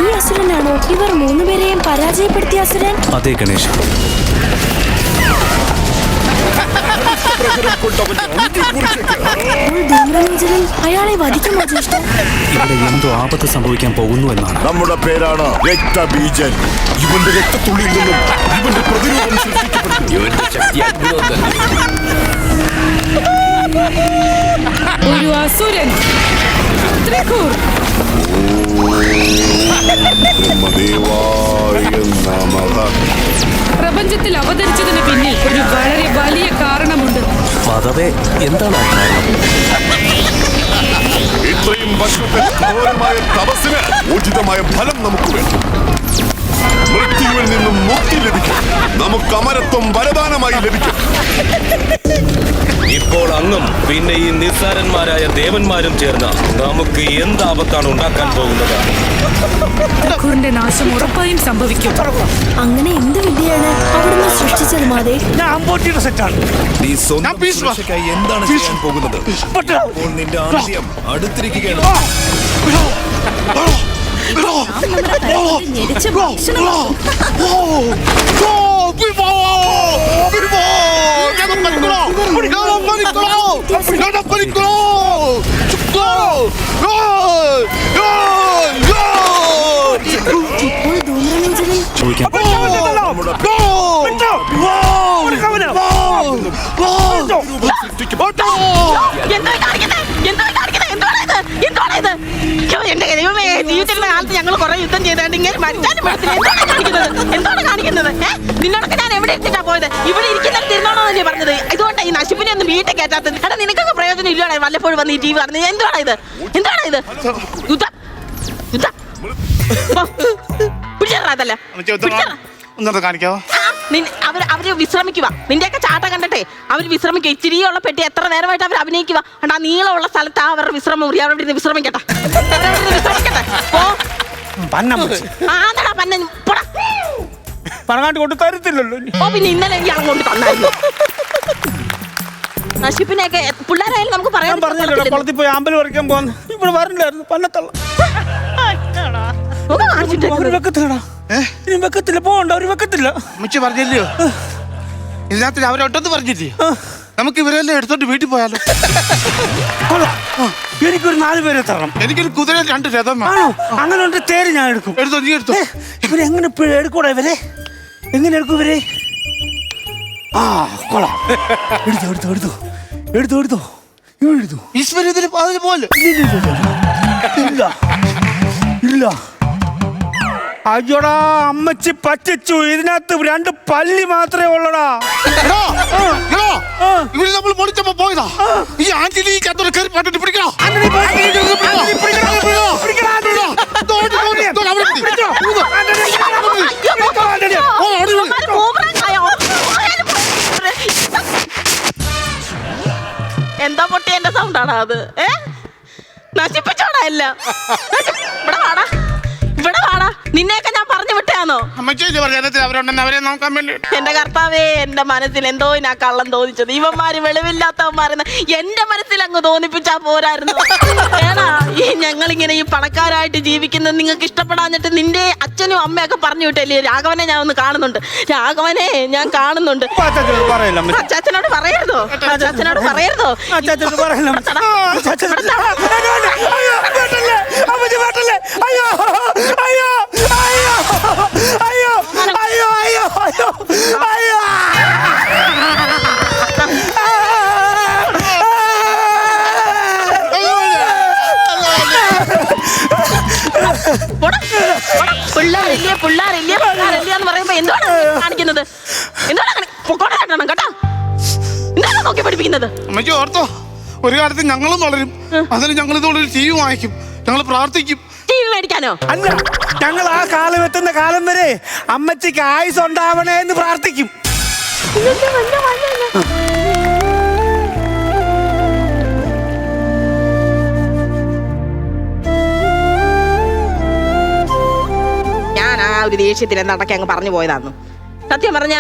ഈ അസുരനാണോ ഇവർ മൂന്നുപേരെയും പരാജയപ്പെടുത്തിയ അസുരൻ? അതെ ഗണേശ. ധൂമ്രലോചനൻ അയാളെ വധിക്കുമോ ജ്യേഷ്ഠ? ഇവിടെ എന്തോ ആപത്ത് സംഭവിക്കാൻ പോകുന്നു എന്നാണ്. നമ്മുടെ പേരാണ് രക്തബീജൻ. ഇവന്റെ രക്തത്തുള്ളിയിൽ നിന്നും ഇവന്റെ പ്രതിരൂപം സൃഷ്ടിക്കപ്പെടുന്നു. ഇവന്റെ ശക്തി അത്ഭുതം തന്നെ. ഒരു അസുരൻ ത്രികൂർ. ബ്രഹ്മദേവായ നമഃ. പ്രപഞ്ചത്തിൽ അവതരിച്ചതിന് പിന്നിൽ ഒരു വളരെ വലിയ കാരണമുണ്ട്. അതെ, എന്താണ് ആ കാരണം? ഇത്രയും വർഷത്തെ ഘോരമായ തപസ്സിന് ഉചിതമായ ഫലം നമുക്ക് വേണം. മൃത്യുവിൽ നിന്നും മുക്തി ലഭിക്കും. നമുക്ക് അമരത്വം വരദാനമായി ലഭിക്കും. ഇപ്പോൾ അങ്ങും പിന്നെ ഈ നിസ്സാരന്മാരായ ദേവന്മാരും ചേർന്ന നമുക്ക് എന്താപത്താണ് ഉണ്ടാക്കാൻ പോകുന്നത്? ത്രികൂറിന്റെ നാശം ഉറപ്പായും സംഭവിക്കും. അങ്ങനെ എന്ത് വിദ്യയാണ് അവിടുന്ന് സൃഷ്ടിച്ചത് മാതേ? ഞാൻ അമ്പോട്ടിയുടെ സെറ്റാണ്. നീ സ്വന്തം സുരക്ഷയ്ക്കായി എന്താണ് ചെയ്യാൻ പോകുന്നത്? ഇപ്പോൾ നിന്റെ അന്ത്യം അടുത്തിരിക്കുകയാണ്. നമ്മുടെ കൈകൊണ്ട് ഞെരിച്ച് ഭക്ഷണമാക്കും. ഇപ്പോൾ ധൂമ്രലോചനൻ ചോദിക്കാൻ എന്റെ ദൈവമേ, ജീവിച്ചിരുന്ന കാലത്ത് ഞങ്ങൾ കുറെ യുദ്ധം ചെയ്താണ്ട് ഇങ്ങനെ മരിച്ചാലും എന്താണ് കാണിക്കുന്നത്? നിന്നോടൊക്കെ ഞാൻ എവിടെ ഇട്ടിട്ടാ പോയത്? ഇവിടെ ഇരിക്കുന്ന തിരുന്നോണമെന്നല്ലേ പറഞ്ഞത്? ഇതുകൊണ്ട് ഈ നശിപ്പിനെ ഒന്നും വീട്ടിൽ കയറ്റാത്തത്. എടാ, നിനക്കൊക്കെ പ്രയോജനം ഇല്ലടാ വല്ലപ്പോഴും വന്ന് ഈ TV കാണുന്നത്. എന്താണ് ഇത്? യുദ്ധം പിടിച്ചതല്ല. ഒന്നത് കാണിക്കാവോ? അവര് വിശ്രമിക്കുക. നിന്റെയൊക്കെ ചാട്ടം കണ്ടിട്ടെ അവര് വിശ്രമിക്കുക. ഇച്ചിരിയുള്ള പെട്ടി എത്ര നേരമായിട്ട് അവർ അഭിനയിക്കുക. ആ നീളമുള്ള സ്ഥലത്ത് അവരുടെ വിശ്രമ മുറി. അവിടെ ഇരുന്ന് വിശ്രമിക്കട്ടെ. പറഞ്ഞാണ്ട് കൊണ്ട് തരത്തില്ലല്ലോ. പിന്നെ ഇന്നലെ ഇയാൾ കൊണ്ട് തന്നായിരുന്നു. നശിപ്പിനെയൊക്കെ പിള്ളേരായാലും നമുക്ക് പറയാൻ പറഞ്ഞില്ലല്ലോ. കുളത്തിൽ പോയി ആമ്പൽ പറിക്കാൻ പോകാൻ ഇവിടെ വരണ്ടായിരുന്നു. പന്നത്തള്ള ഒരു വെക്കത്തില്ലടാ. ഇനി വെക്കത്തില്ല. പോകണ്ട, ഒരു വെക്കത്തില്ല. അമ്മച്ചി പറഞ്ഞില്ലയോ ഇതിനകത്ത് അവരൊട്ടൊന്ന് പറഞ്ഞില്ലേ? നമുക്ക് ഇവരെല്ലാം എടുത്തോണ്ട് വീട്ടിൽ പോയാലോ? എനിക്കൊരു 4 പേരെ തരണം. എനിക്കൊരു കുതിര 2 രഥം. ആണോ? അങ്ങനെ ഉണ്ട്. തേര് ഞാൻ എടുക്കും. എടുത്തോ, നീ എടുത്തോ. ഇവരെങ്ങനെ എടുക്കൂടാ? ഇവരെ എങ്ങനെ എടുക്കും ഇവരെ? ആ കൊള്ളാം. എടുത്തോ. ഈശ്വര ഇതിന് അതിന് പോലെ ഇല്ല. അയ്യോടാ, അമ്മച്ചി പറ്റിച്ചു. ഇതിനകത്ത് 2 പല്ലി മാത്രമേ ഉള്ളടാ. ഇവര് നമ്മൾ പൊളിച്ചപ്പോ പോയതാ. ഈ ആന്റിലിക്കകത്തോടെ കയറി പാട്ടിട്ട് പിടിക്കണോ? എന്താ പൊട്ടി നശിപ്പിച്ചോടാ അത് നശിപ്പിച്ചോടാ എല്ലാം. ഇവിടെ വാടാ, ഇവിടെ വാടാ. നിന്നെയൊക്കെ ഞാൻ പറഞ്ഞു വിട്ടാന്നോ? അമ്മച്ചി പറഞ്ഞ അവരുണ്ടെന്ന് അവരെ നോക്കാൻ വേണ്ടി. എന്റെ കർത്താവേ, എന്റെ മനസ്സിൽ എന്തോ ഞാൻ കള്ളം തോന്നിച്ചത്. ഇവന്മാര് വെളിവില്ലാത്തവന്മാരെന്ന് എന്റെ മനസ്സിൽ അങ്ങ് തോന്നിപ്പിച്ചാ പോരായിരുന്നു. ഏടാ, ഈ ഞങ്ങളിങ്ങനെ ഈ പണക്കാരായിട്ട് ജീവിക്കുന്നത് നിങ്ങൾക്ക് ഇഷ്ടപ്പെടാഞ്ഞിട്ട് നിന്റെ അച്ഛനും അമ്മയൊക്കെ പറഞ്ഞു വിട്ടല്ലേ? രാഘവനെ ഞാൻ ഒന്ന് കാണുന്നുണ്ട്, രാഘവനെ ഞാൻ കാണുന്നുണ്ട്. അച്ചാച്ചനോട് പറയരുതോ? അച്ചാച്ചനോട് പറയരുതോ? പിള്ളാരില്ലെന്ന് പറയുമ്പോ എന്താണ് കാണിക്കുന്നത്? എന്താണ് കേട്ടോ? എന്താണ് നോക്കി പഠിപ്പിക്കുന്നത്? അമ്മച്ചി ഓർത്തോ, ഒരു കാലത്ത് ഞങ്ങളും വളരും. അതിന് ഞങ്ങൾ ഇതുകൊണ്ടൊരു TV വാങ്ങിക്കും, ഞങ്ങൾ പ്രാർത്ഥിക്കും. TV മേടിക്കാനോ? അല്ല, ഞങ്ങൾ ആ കാലം എത്തുന്ന കാലം വരെ അമ്മച്ചിക്ക് ആയുസ് ഉണ്ടാവണേ എന്ന് പ്രാർത്ഥിക്കും. ഞാൻ ആ ഒരു ദേഷ്യത്തിൽ നടക്കി അങ്ങ് പറഞ്ഞു പോയതാന്ന്. സത്യം പറഞ്ഞ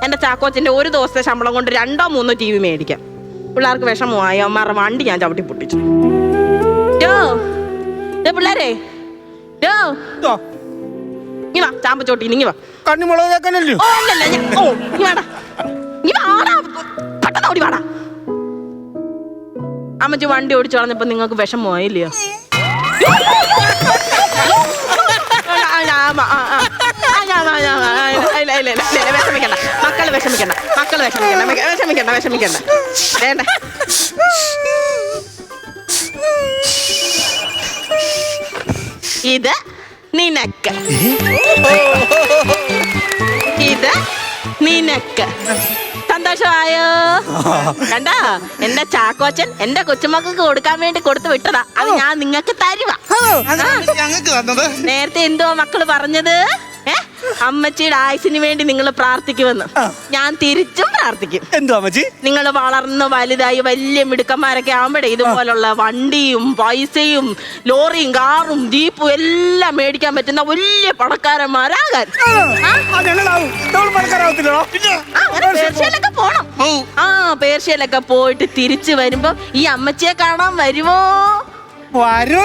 എന്റെ ചാക്കോച്ചന്റെ ഒരു ദിവസത്തെ ശമ്പളം കൊണ്ട് 2 3 TV മേടിക്കാം. പിള്ളേർക്ക് വിഷമമായി, അമ്മമാരുടെ വണ്ടി ഞാൻ ചവിട്ടി പൊട്ടിച്ചു. പിള്ളേരെ ഇനി വാ, ചാമ്പച്ചോട്ടി ഇനി വാ. കണ്ണിമുളകല്ലേ? പെട്ടെന്ന് ഓടി വാടാ. അമ്മച്ചി വണ്ടി ഓടിച്ചു കളഞ്ഞപ്പോ നിങ്ങൾക്ക് വിഷമമായില്ലയോ? വിഷമിക്കണ്ട മക്കള്, വിഷമിക്കണ്ട മക്കള്, വിഷമിക്കണ്ട. വേണ്ട, ഇത് നിനക്ക്, ഇത് നിനക്ക്. സന്തോഷമായോ? കണ്ടാ, എന്റെ ചാക്കോച്ചൻ എന്റെ കൊച്ചുമക്കൾക്ക് കൊടുക്കാൻ വേണ്ടി കൊടുത്തു വിട്ടതാ. അത് ഞാൻ നിങ്ങൾക്ക് തരുവാ. നേരത്തെ എന്തോ മക്കള് പറഞ്ഞത്? അമ്മച്ചിയുടെ ആയുസിന് വേണ്ടി നിങ്ങൾ പ്രാർത്ഥിക്കുമെന്ന്. ഞാൻ തിരിച്ചും പ്രാർത്ഥിക്കും. എന്തോ അമ്മച്ചി, നിങ്ങൾ വളർന്ന് വലുതായി വലിയ മിടുക്കന്മാരൊക്കെ ആവുമ്പോഴേ ഇതുപോലുള്ള വണ്ടിയും പൈസയും ലോറിയും കാറും ജീപ്പും എല്ലാം മേടിക്കാൻ പറ്റുന്ന വലിയ പണക്കാരന്മാരാകാൻ. പേർഷ്യയിലൊക്കെ പോണം. പേർഷ്യയിലൊക്കെ പോയിട്ട് തിരിച്ചു വരുമ്പോ ഈ അമ്മച്ചിയെ കാണാൻ വരുമോ? വരൂ.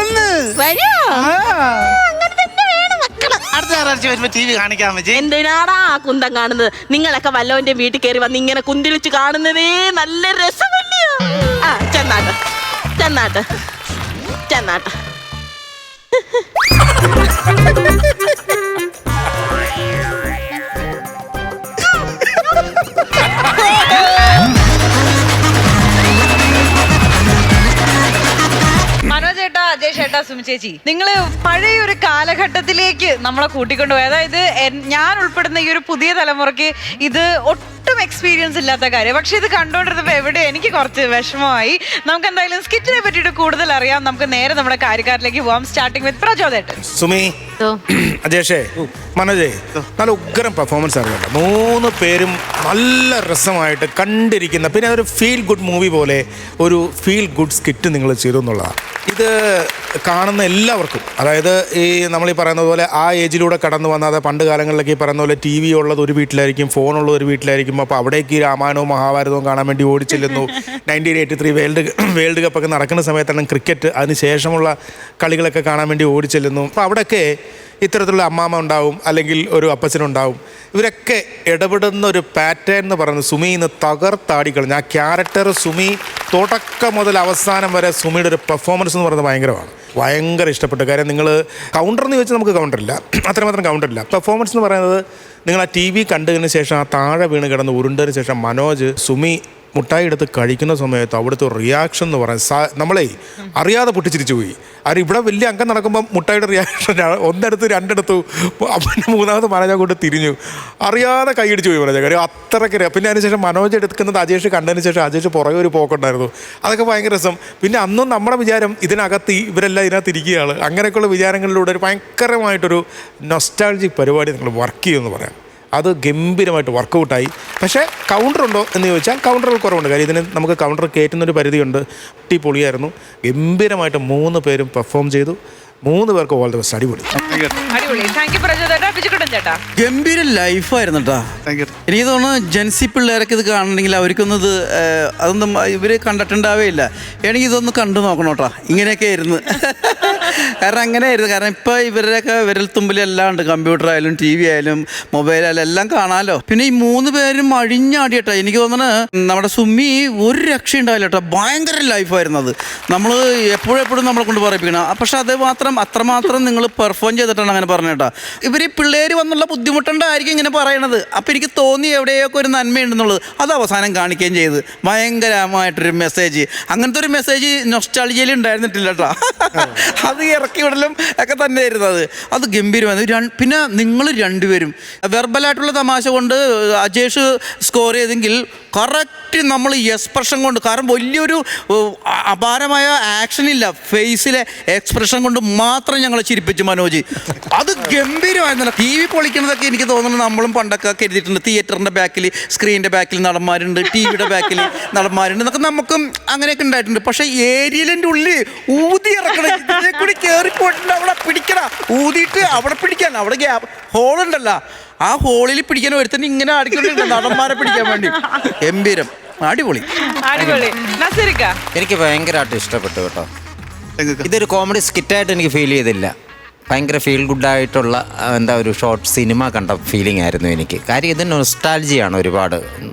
അങ്ങനെ തന്നെ വേണം മക്കള്. അടുത്ത ഞായറാഴ്ച വരുമ്പോ TV കാണിക്കാൻ പറ്റി. എന്തിനാടാ കുന്തം കാണുന്നത്? നിങ്ങളൊക്കെ വല്ലവന്റെ വീട്ടിൽ കയറി വന്ന് ഇങ്ങനെ കുന്തിളിച്ച് കാണുന്നതേ നല്ല രസമല്ലയോ? ചെന്നാട്ട്. മനോജ് ചേട്ടാ, അജയ് ചേട്ടാ, സുമി ചേച്ചി, നിങ്ങള് പഴയ ഒരു കാലഘട്ടത്തിലേക്ക് നമ്മളെ കൂട്ടിക്കൊണ്ടുപോയി. അതായത് ഞാൻ ഉൾപ്പെടുന്ന ഈ ഒരു പുതിയ തലമുറയ്ക്ക് ഇത് ഒട്ടും എക്സ്പീരിയൻസ് ഇല്ലാത്ത കാര്യം. പക്ഷെ ഇത് കണ്ടോണ്ടിരുന്നപ്പോ എവിടെ എനിക്ക് കുറച്ച് വിഷമമായി. നമുക്ക് എന്തായാലും സ്കിറ്റിനെ പറ്റിയിട്ട് കൂടുതൽ അറിയാം. നമുക്ക് നേരെ നമ്മുടെ കാര്യക്കാരിലേക്ക് പോവാം. Starting with പ്രചോദേട്ടൻ. സുമി, അജേഷേ, മനോജേ, നല്ല ഉഗ്രം പെർഫോമൻസ് ആയിരുന്നു. 3 പേരും നല്ല രസമായിട്ട് കണ്ടിരിക്കുന്ന, പിന്നെ ഒരു ഫീൽ ഗുഡ് മൂവി പോലെ ഒരു ഫീൽ ഗുഡ് സ്കിറ്റ് നിങ്ങൾ ചെയ്തു എന്നുള്ളതാണ്. ഇത് കാണുന്ന എല്ലാവർക്കും, അതായത് ഈ നമ്മൾ ഈ പറയുന്ന പോലെ ആ ഏജിലൂടെ കടന്നു വന്നത് പണ്ട് കാലങ്ങളിലൊക്കെ ഈ പറയുന്ന പോലെ TV ഉള്ളത് ഒരു വീട്ടിലായിരിക്കും, ഫോണുള്ളത് ഒരു വീട്ടിലായിരിക്കും. അപ്പോൾ അവിടേക്ക് രാമായണവും മഹാഭാരതവും കാണാൻ വേണ്ടി ഓടിച്ചെല്ലുന്നു. 1983 വേൾഡ് കപ്പൊക്കെ നടക്കുന്ന സമയത്താണ് ക്രിക്കറ്റ്, അതിന് ശേഷമുള്ള കളികളൊക്കെ കാണാൻ വേണ്ടി ഓടിച്ചെല്ലുന്നു. അപ്പോൾ അവിടെയൊക്കെ ഇത്തരത്തിലുള്ള അമ്മാമ്മ ഉണ്ടാവും, അല്ലെങ്കിൽ ഒരു അപ്പച്ചനുണ്ടാവും. ഇവരൊക്കെ ഇടപെടുന്ന ഒരു പാറ്റേൺ എന്ന് പറയുന്നത് സുമി ഇന്ന് തകർത്താടിക്കളഞ്ഞു. ആ ക്യാരക്ടർ സുമി തുടക്കം മുതൽ അവസാനം വരെ സുമിയുടെ ഒരു പെർഫോമൻസ് എന്ന് പറയുന്നത് ഭയങ്കര ഇഷ്ടപ്പെട്ടു. കാര്യം നിങ്ങൾ കൗണ്ടർ എന്ന് ചോദിച്ചാൽ നമുക്ക് കൗണ്ടറില്ല, അത്രമാത്രം കൗണ്ടറില്ല. പെർഫോമൻസ് എന്ന് പറയുന്നത് നിങ്ങൾ ആ TV കണ്ടതിന് ശേഷം ആ താഴെ വീണ് കിടന്ന് ഉരുണ്ടതിന് ശേഷം മനോജ് സുമി മുട്ടായി എടുത്ത് കഴിക്കുന്ന സമയത്ത് അവിടുത്തെ റിയാക്ഷൻ എന്ന് പറയുന്നത് നമ്മളെ അറിയാതെ പൊട്ടിച്ചിരിച്ചു പോയി. അത് ഇവിടെ വലിയ അംഗം നടക്കുമ്പോൾ മുട്ടായിയുടെ റിയാക്ഷൻ ഒന്നെടുത്ത് രണ്ടെടുത്തു, പിന്നെ 3ാമത് മനോജ് കൊണ്ട് തിരിഞ്ഞു, അറിയാതെ കൈയടിച്ചു പോയി മനോജ്. കാര്യം അത്രയ്ക്ക്. പിന്നെ അതിനുശേഷം മനോജ് എടുക്കുന്നത് അജേഷ് കണ്ടതിന് ശേഷം അജേഷ് പുറകെ ഒരു പോക്കുണ്ടായിരുന്നു. അതൊക്കെ ഭയങ്കര രസം. പിന്നെ അന്നും നമ്മുടെ വിചാരം ഇതിനകത്ത് ഇവരെല്ലാം ഇതിനകത്ത് ഇരിക്കുകയാണ്. അങ്ങനെയൊക്കെയുള്ള വിചാരങ്ങളിലൂടെ ഒരു ഭയങ്കരമായിട്ടൊരു നൊസ്റ്റാൾജിക് പരിപാടി നിങ്ങൾ വർക്ക് ചെയ്യുമെന്ന് പറയാം. അത് ഗംഭീരമായിട്ട് വർക്കൗട്ടായി. പക്ഷേ കൗണ്ടർ ഉണ്ടോ എന്ന് ചോദിച്ചാൽ കൗണ്ടറുകൾ കുറവുണ്ട്. കാര്യം ഇതിന് നമുക്ക് കൗണ്ടർ കയറ്റുന്നൊരു പരിധിയുണ്ട്. പൊളിയായിരുന്നു. ഗംഭീരമായിട്ട് 3 പേരും പെർഫോം ചെയ്തു. 3 പേർക്ക് ഓൾ ദി ബെസ്റ്റ്. അടിപൊളി. ഗംഭീര ലൈഫായിരുന്നു കേട്ടോ. എനിക്ക് തോന്നുന്നു ജെൻസി പിള്ളേരൊക്കെ ഇത് കാണണമെങ്കിൽ അവർക്കൊന്നും ഇത് അതൊന്നും ഇവർ കണ്ടിട്ടുണ്ടാവേയില്ല. എനിക്ക് ഇതൊന്ന് കണ്ടു നോക്കണം കേട്ടോ. ഇങ്ങനെയൊക്കെ ആയിരുന്നു. കാരണം അങ്ങനെയായിരുന്നു. കാരണം ഇപ്പോൾ ഇവരുടെയൊക്കെ വിരൽത്തുമ്പിലെല്ലാം ഉണ്ട്. കമ്പ്യൂട്ടർ ആയാലും TV ആയാലും മൊബൈലായാലും എല്ലാം കാണാമല്ലോ. പിന്നെ ഈ 3 പേരും അഴിഞ്ഞാടി കേട്ടോ. എനിക്ക് തോന്നുന്നത് നമ്മുടെ സുമ്മി ഒരു രക്ഷ ഉണ്ടാവില്ല കേട്ടോ. ഭയങ്കര ലൈഫായിരുന്നു അത്. നമ്മൾ എപ്പോഴും നമ്മളെ കൊണ്ട് പറയിപ്പിക്കണം. പക്ഷെ അത് അത്രമാത്രം നിങ്ങൾ പെർഫോം ചെയ്തിട്ടാണ് അങ്ങനെ പറഞ്ഞത് കേട്ടോ. ഇവർ പിള്ളേർ വന്നുള്ള ബുദ്ധിമുട്ടുണ്ടായിരിക്കും ഇങ്ങനെ പറയണത്. അപ്പം എനിക്ക് തോന്നി എവിടെയൊക്കെ ഒരു നന്മയുണ്ടെന്നുള്ളത്. അത് അവസാനം കാണിക്കുകയും ചെയ്ത് ഭയങ്കരമായിട്ടൊരു മെസ്സേജ്. അങ്ങനത്തെ ഒരു മെസ്സേജ് നൊസ്റ്റാൾജിയയിൽ ഉണ്ടായിരുന്നിട്ടില്ല കേട്ടോ. അത് ഇറക്കി വിടലും ഒക്കെ തന്നെയായിരുന്നു. അത് ഗംഭീരമായിരുന്നു. പിന്നെ നിങ്ങൾ രണ്ടുപേരും വെർബലായിട്ടുള്ള തമാശ കൊണ്ട് അജേഷ് സ്കോർ ചെയ്തെങ്കിൽ കറക്റ്റ് നമ്മൾ എക്സ്പ്രഷൻ കൊണ്ട്, കാരണം വലിയൊരു അപാരമായ ആക്ഷൻ ഇല്ല, ഫേസിലെ എക്സ്പ്രഷൻ കൊണ്ട് മാത്രം ഞങ്ങളെ ചിരിപ്പിച്ചു മനോജ്. അത് ഗംഭീരമായിരുന്നല്ലോ. TV പൊളിക്കണതൊക്കെ എനിക്ക് തോന്നുന്നു നമ്മളും പണ്ടൊക്കെ കരുതിയിട്ടുണ്ട്. തിയേറ്ററിൻ്റെ ബാക്കിൽ, സ്ക്രീനിൻ്റെ ബാക്കിൽ നടന്മാരുണ്ട്, TVയുടെ ബാക്കിൽ നടന്മാരുണ്ട് എന്നൊക്കെ നമുക്കും അങ്ങനെയൊക്കെ ഉണ്ടായിട്ടുണ്ട്. പക്ഷേ ഏരിയലിൻ്റെ ഉള്ളിൽ ഊതി ഇറക്കണം, ഇതിനെ കൂടി കയറിപ്പോയിട്ടുണ്ട്. അവിടെ പിടിക്കണം, ഊതിയിട്ട് അവിടെ പിടിക്കാൻ, അവിടെ ഹോളുണ്ടല്ലോ, ആ ഹോളിൽ പിടിക്കാൻ ഒരുത്തന്നെ ഇങ്ങനെ അടിക്കുന്നുണ്ട് നടന്മാരെ പിടിക്കാൻ വേണ്ടി. ഗംഭീരം, അടിപൊളി. എനിക്ക് ഭയങ്കരമായിട്ട് ഇഷ്ടപ്പെട്ടു കേട്ടോ. ഇതൊരു കോമഡി സ്കിറ്റായിട്ട് എനിക്ക് ഫീൽ ചെയ്തില്ല. ഭയങ്കര ഫീൽ ഗുഡായിട്ടുള്ള ഒരു ഷോർട്ട് സിനിമ കണ്ട ഫീലിംഗ് ആയിരുന്നു എനിക്ക്. കാര്യം ഇത് നൊസ്റ്റാൾജിയാണ്. ഒരുപാട്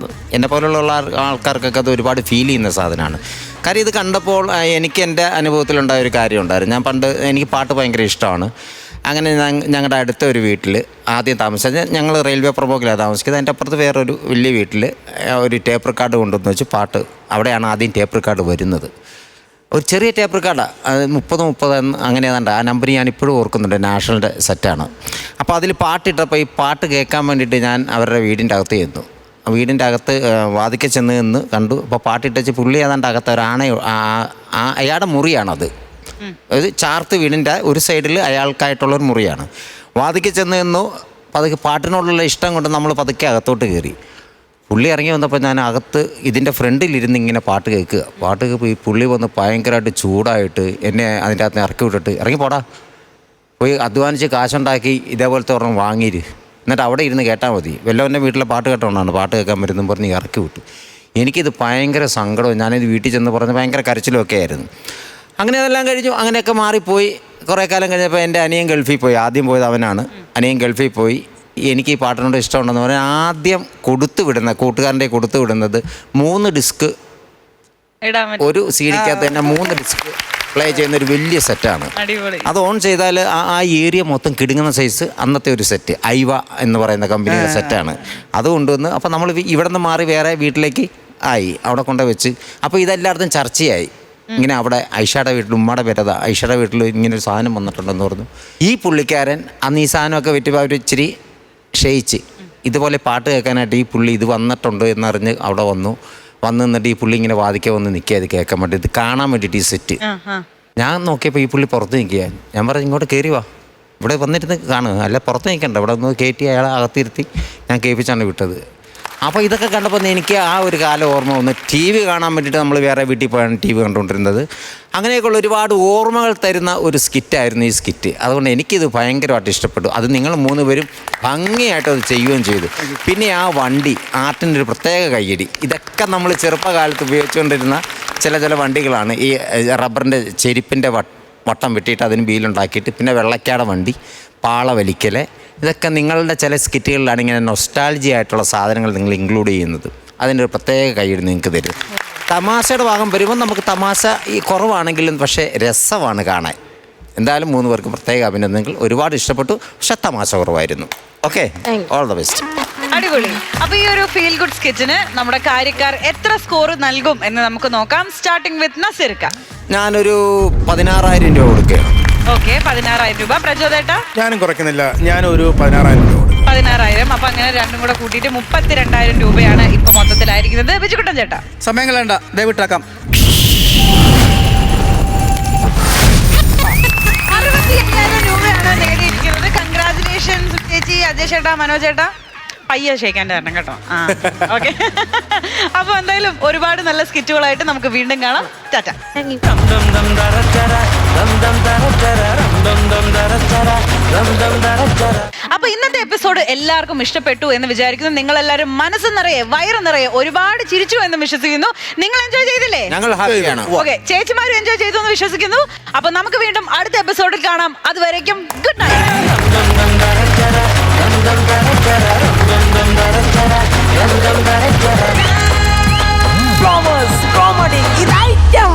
എന്നെ പോലുള്ള ആൾക്കാർക്കൊക്കെ അത് ഒരുപാട് ഫീൽ ചെയ്യുന്ന സാധനമാണ്. കാര്യം ഇത് കണ്ടപ്പോൾ എനിക്ക് എൻ്റെ അനുഭവത്തിലുണ്ടായ ഒരു കാര്യം ഉണ്ടായിരുന്നു. ഞാൻ പണ്ട് എനിക്ക് പാട്ട് ഭയങ്കര ഇഷ്ടമാണ്. അങ്ങനെ ഞങ്ങളുടെ അടുത്ത ഒരു വീട്ടിൽ ആദ്യം താമസിച്ചത്, ഞങ്ങൾ റെയിൽവേ പ്രൊമോക്കിലാണ് താമസിക്കുന്നത്. അതിൻ്റെ അപ്പുറത്ത് വേറൊരു വലിയ വീട്ടിൽ ഒരു ടേപ്പ് റെക്കോർഡ് കൊണ്ടുവന്ന് വെച്ച് പാട്ട്, അവിടെയാണ് ആദ്യം ടേപ്പ് റെക്കോർഡ് വരുന്നത്. ഒരു ചെറിയ ടേപ്പ് റെക്കോർഡാണ്, 30 അങ്ങനെ ഏതാണ്ട്. ആ നമ്പർ ഞാൻ ഇപ്പോഴും ഓർക്കുന്നുണ്ട്. നാഷണലിൻ്റെ സെറ്റാണ്. അപ്പോൾ അതിൽ പാട്ടിട്ടപ്പോൾ ഈ പാട്ട് കേൾക്കാൻ വേണ്ടിയിട്ട് ഞാൻ അവരുടെ വീടിൻ്റെ അകത്ത് ചെന്നു. വീടിൻ്റെ അകത്ത് വാതിക്കെ ചെന്ന് നിന്ന് കണ്ടു. അപ്പോൾ പാട്ടിട്ടച്ച് പുള്ളി ഏതാണ്ട് അകത്ത് അയാളുടെ മുറിയാണത്. അത് ചാർത്ത് വീടിൻ്റെ ഒരു സൈഡിൽ അയാൾക്കായിട്ടുള്ളൊരു മുറിയാണ്. വാതിക്കെ ചെന്ന് നിന്നു. പതുക്കെ പാട്ടിനോടുള്ള ഇഷ്ടം കൊണ്ട് നമ്മൾ പതുക്കെ അകത്തോട്ട് കയറി. പുള്ളി ഇറങ്ങി വന്നപ്പോൾ ഞാൻ അകത്ത് ഇതിൻ്റെ ഫ്രണ്ടിലിരുന്ന് ഇങ്ങനെ പാട്ട് കേൾക്കുക. പാട്ട് കേൾപ്പോൾ ഈ പുള്ളി വന്ന് ഭയങ്കരമായിട്ട് ചൂടായിട്ട് എന്നെ അതിൻ്റെ അകത്ത് ഇറക്കി വിട്ടിട്ട്, ഇറങ്ങി പോടാ, പോയി അധ്വാനിച്ച് കാശുണ്ടാക്കി ഇതേപോലത്തെ ഒരെണ്ണം വാങ്ങിയിര്, എന്നിട്ട് അവിടെ ഇരുന്ന് കേട്ടാൽ മതി, വല്ലവൻ്റെ വീട്ടിലെ പാട്ട് കേട്ടോണ്ടാണ് പാട്ട് കേൾക്കാൻ വരുന്നു പറഞ്ഞ് ഇറക്കി വിട്ടു. എനിക്കിത് ഭയങ്കര സങ്കടവും. ഞാനിത് വീട്ടിൽ ചെന്ന് പറഞ്ഞ് ഭയങ്കര കരച്ചിലുമൊക്കെ ആയിരുന്നു. അങ്ങനെ അതെല്ലാം കഴിഞ്ഞു. അങ്ങനെയൊക്കെ മാറിപ്പോയി. കുറേ കാലം കഴിഞ്ഞപ്പോൾ എൻ്റെ അനിയൻ ഗൾഫിൽ പോയി. ആദ്യം പോയത് അവനാണ്. അനിയൻ ഗൾഫിൽ പോയി. എനിക്ക് ഈ പാട്ടിനോട് ഇഷ്ടമുണ്ടെന്ന് പറഞ്ഞാൽ ആദ്യം കൂട്ടുകാരൻ്റെ കൊടുത്തു വിടുന്നത് 3 ഡിസ്ക്, ഒരു സീഡിക്കകത്ത് തന്നെ 3 ഡിസ്ക് പ്ലേ ചെയ്യുന്നൊരു വലിയ സെറ്റാണ്. അത് ഓൺ ചെയ്താൽ ആ ഏരിയ മൊത്തം കിടുങ്ങുന്ന സൈസ് അന്നത്തെ ഒരു സെറ്റ്, ഐവ എന്ന് പറയുന്ന കമ്പനിയുടെ സെറ്റാണ്. അത് കൊണ്ടുവന്ന് അപ്പോൾ നമ്മൾ ഇവിടെ നിന്ന് മാറി വേറെ വീട്ടിലേക്ക് ആയി, അവിടെ കൊണ്ട് വെച്ച്. അപ്പോൾ ഇതെല്ലായിടത്തും ചർച്ചയായി. ഇങ്ങനെ അവിടെ ഐഷയുടെ വീട്ടിൽ, ഉമ്മയുടെ പേരതാ, ഐഷയുടെ വീട്ടിൽ ഇങ്ങനെ ഒരു സാധനം വന്നിട്ടുണ്ടെന്ന് പറഞ്ഞു. ഈ പുള്ളിക്കാരൻ അന്ന് ഈ സാധനമൊക്കെ വിറ്റപ്പോൾ അവർ ഇച്ചിരി ക്ഷയിച്ച്, ഇതുപോലെ പാട്ട് കേൾക്കാനായിട്ട് ഈ പുള്ളി ഇത് വന്നിട്ടുണ്ട് എന്നറിഞ്ഞ് അവിടെ വന്നു നിന്നിട്ട് ഈ പുള്ളി ഇങ്ങനെ വാദിക്കാൻ വന്ന് നിൽക്കുക, ഇത് കേൾക്കാൻ വേണ്ടി, ഇത് കാണാൻ വേണ്ടിയിട്ട് ഈ സെറ്റ്. ഞാൻ നോക്കിയപ്പോൾ ഈ പുള്ളി പുറത്ത് നിൽക്കുക. ഞാൻ പറഞ്ഞു ഇങ്ങോട്ട് കയറി വാ, ഇവിടെ വന്നിരുന്ന് കാണുക, അല്ല പുറത്ത് നിൽക്കണ്ട, ഇവിടെ ഒന്ന് കയറ്റി അയാളെ അകത്തിരുത്തി ഞാൻ കേൾപ്പിച്ചാണ് വിട്ടത്. അപ്പോൾ ഇതൊക്കെ കണ്ടപ്പോൾ എനിക്ക് ആ ഒരു കാലം ഓർമ്മ വന്നു. TV കാണാൻ വേണ്ടിയിട്ട് നമ്മൾ വേറെ വീട്ടിൽ പോയാണ് TV കണ്ടുകൊണ്ടിരുന്നത്. അങ്ങനെയൊക്കെയുള്ള ഒരുപാട് ഓർമ്മകൾ തരുന്ന ഒരു സ്കിറ്റായിരുന്നു ഈ സ്കിറ്റ്. അതുകൊണ്ട് എനിക്കിത് ഭയങ്കരമായിട്ട് ഇഷ്ടപ്പെട്ടു. അത് നിങ്ങൾ 3 പേരും ഭംഗിയായിട്ട് അത് ചെയ്യുകയും ചെയ്തു. പിന്നെ ആ വണ്ടി, ആർട്ടിൻ്റെ ഒരു പ്രത്യേക കയ്യടി. ഇതൊക്കെ നമ്മൾ ചെറുപ്പകാലത്ത് ഉപയോഗിച്ചുകൊണ്ടിരുന്ന ചില വണ്ടികളാണ്. ഈ റബ്ബറിൻ്റെ ചെരുപ്പിൻ്റെ വട്ടം വെട്ടിയിട്ട് അതിന് വീലുണ്ടാക്കിയിട്ട്, പിന്നെ വെള്ളക്കാട വണ്ടി, പാള വലിക്കൽ, ഇതൊക്കെ നിങ്ങളുടെ ചില സ്കിറ്റുകളിലാണ് ഇങ്ങനെ നൊസ്റ്റാൾജി ആയിട്ടുള്ള സാധനങ്ങൾ നിങ്ങൾ ഇൻക്ലൂഡ് ചെയ്യുന്നത്. അതിൻ്റെ ഒരു പ്രത്യേക കയ്യടി നിങ്ങൾക്ക് തരും. തമാശയുടെ ഭാഗം വരുമ്പോൾ നമുക്ക് തമാശ ഈ കുറവാണെങ്കിലും പക്ഷേ രസമാണ് കാണാൻ. എന്തായാലും 3 പേർക്ക് പ്രത്യേക അഭിനന്ദനങ്ങൾ. ഒരുപാട് ഇഷ്ടപ്പെട്ടു, പക്ഷെ തമാശ കുറവായിരുന്നു. Okay, all the best. അടിപൊളി. അപ്പൊ ഈ ഒരു ഫീൽ ഗുഡ് സ്കിറ്റിന് നമ്മുടെ കാര്യക്കാർ എത്ര സ്കോർ നൽകും എന്ന് നമുക്ക് നോക്കാം. സ്റ്റാർട്ടിംഗ് വിത്ത് നസീർക്ക. ഞാനൊരു 16,000 രൂപ കൊടുക്കുകയാണ്. ഓക്കെ, 16,000 രൂപ. പ്രചോദേട്ടാ? ഞാനും കുറയ്ക്കുന്നില്ല, ഞാനൊരു 16,000 രൂപ. 16,000. അപ്പൊ അങ്ങനെ രണ്ടും കൂടെ കൂട്ടിയിട്ട് 32,000 രൂപയാണ് ഇപ്പൊ മൊത്തത്തിലായിരിക്കുന്നത്. ബിജുകുട്ടൻ ചേട്ടാ? സമയം കളയണ്ട, ദയവിട്ടാക്കാം. 65,000 രൂപയാണ് നേടിയിരിക്കുന്നത്. കൺഗ്രാചുലേഷൻസ് ചേച്ചി, അജയ് ചേട്ടാ, മനോജ് ചേട്ടാ. പയ്യെ ഷേക്കാൻ തരണം കേട്ടോ. ഓക്കെ. അപ്പൊ എന്തായാലും ഒരുപാട് നല്ല സ്കിറ്റുകളായിട്ട് നമുക്ക് വീണ്ടും കാണാം. ടാറ്റ. അപ്പൊ ഇന്നത്തെ എപ്പിസോഡ് എല്ലാവർക്കും ഇഷ്ടപ്പെട്ടു എന്ന് വിചാരിക്കുന്നു. നിങ്ങൾ എല്ലാവരും മനസ്സ് നിറയെ വയറ് നിറയെ ഒരുപാട് ചിരിച്ചു എന്ന് വിശ്വസിക്കുന്നു. നിങ്ങൾ എൻജോയ് ചെയ്തില്ലേ? ഞങ്ങൾ ഹാപ്പിയാണ്. ഓക്കെ, ചേച്ചിമാരും എൻജോയ് ചെയ്തു എന്ന് വിശ്വസിക്കുന്നു. അപ്പൊ നമുക്ക് വീണ്ടും അടുത്ത എപ്പിസോഡിൽ കാണാം. അതുവരേക്കും ഗുഡ് നൈറ്റ്. കോമഡി ഇത് ഐറ്റം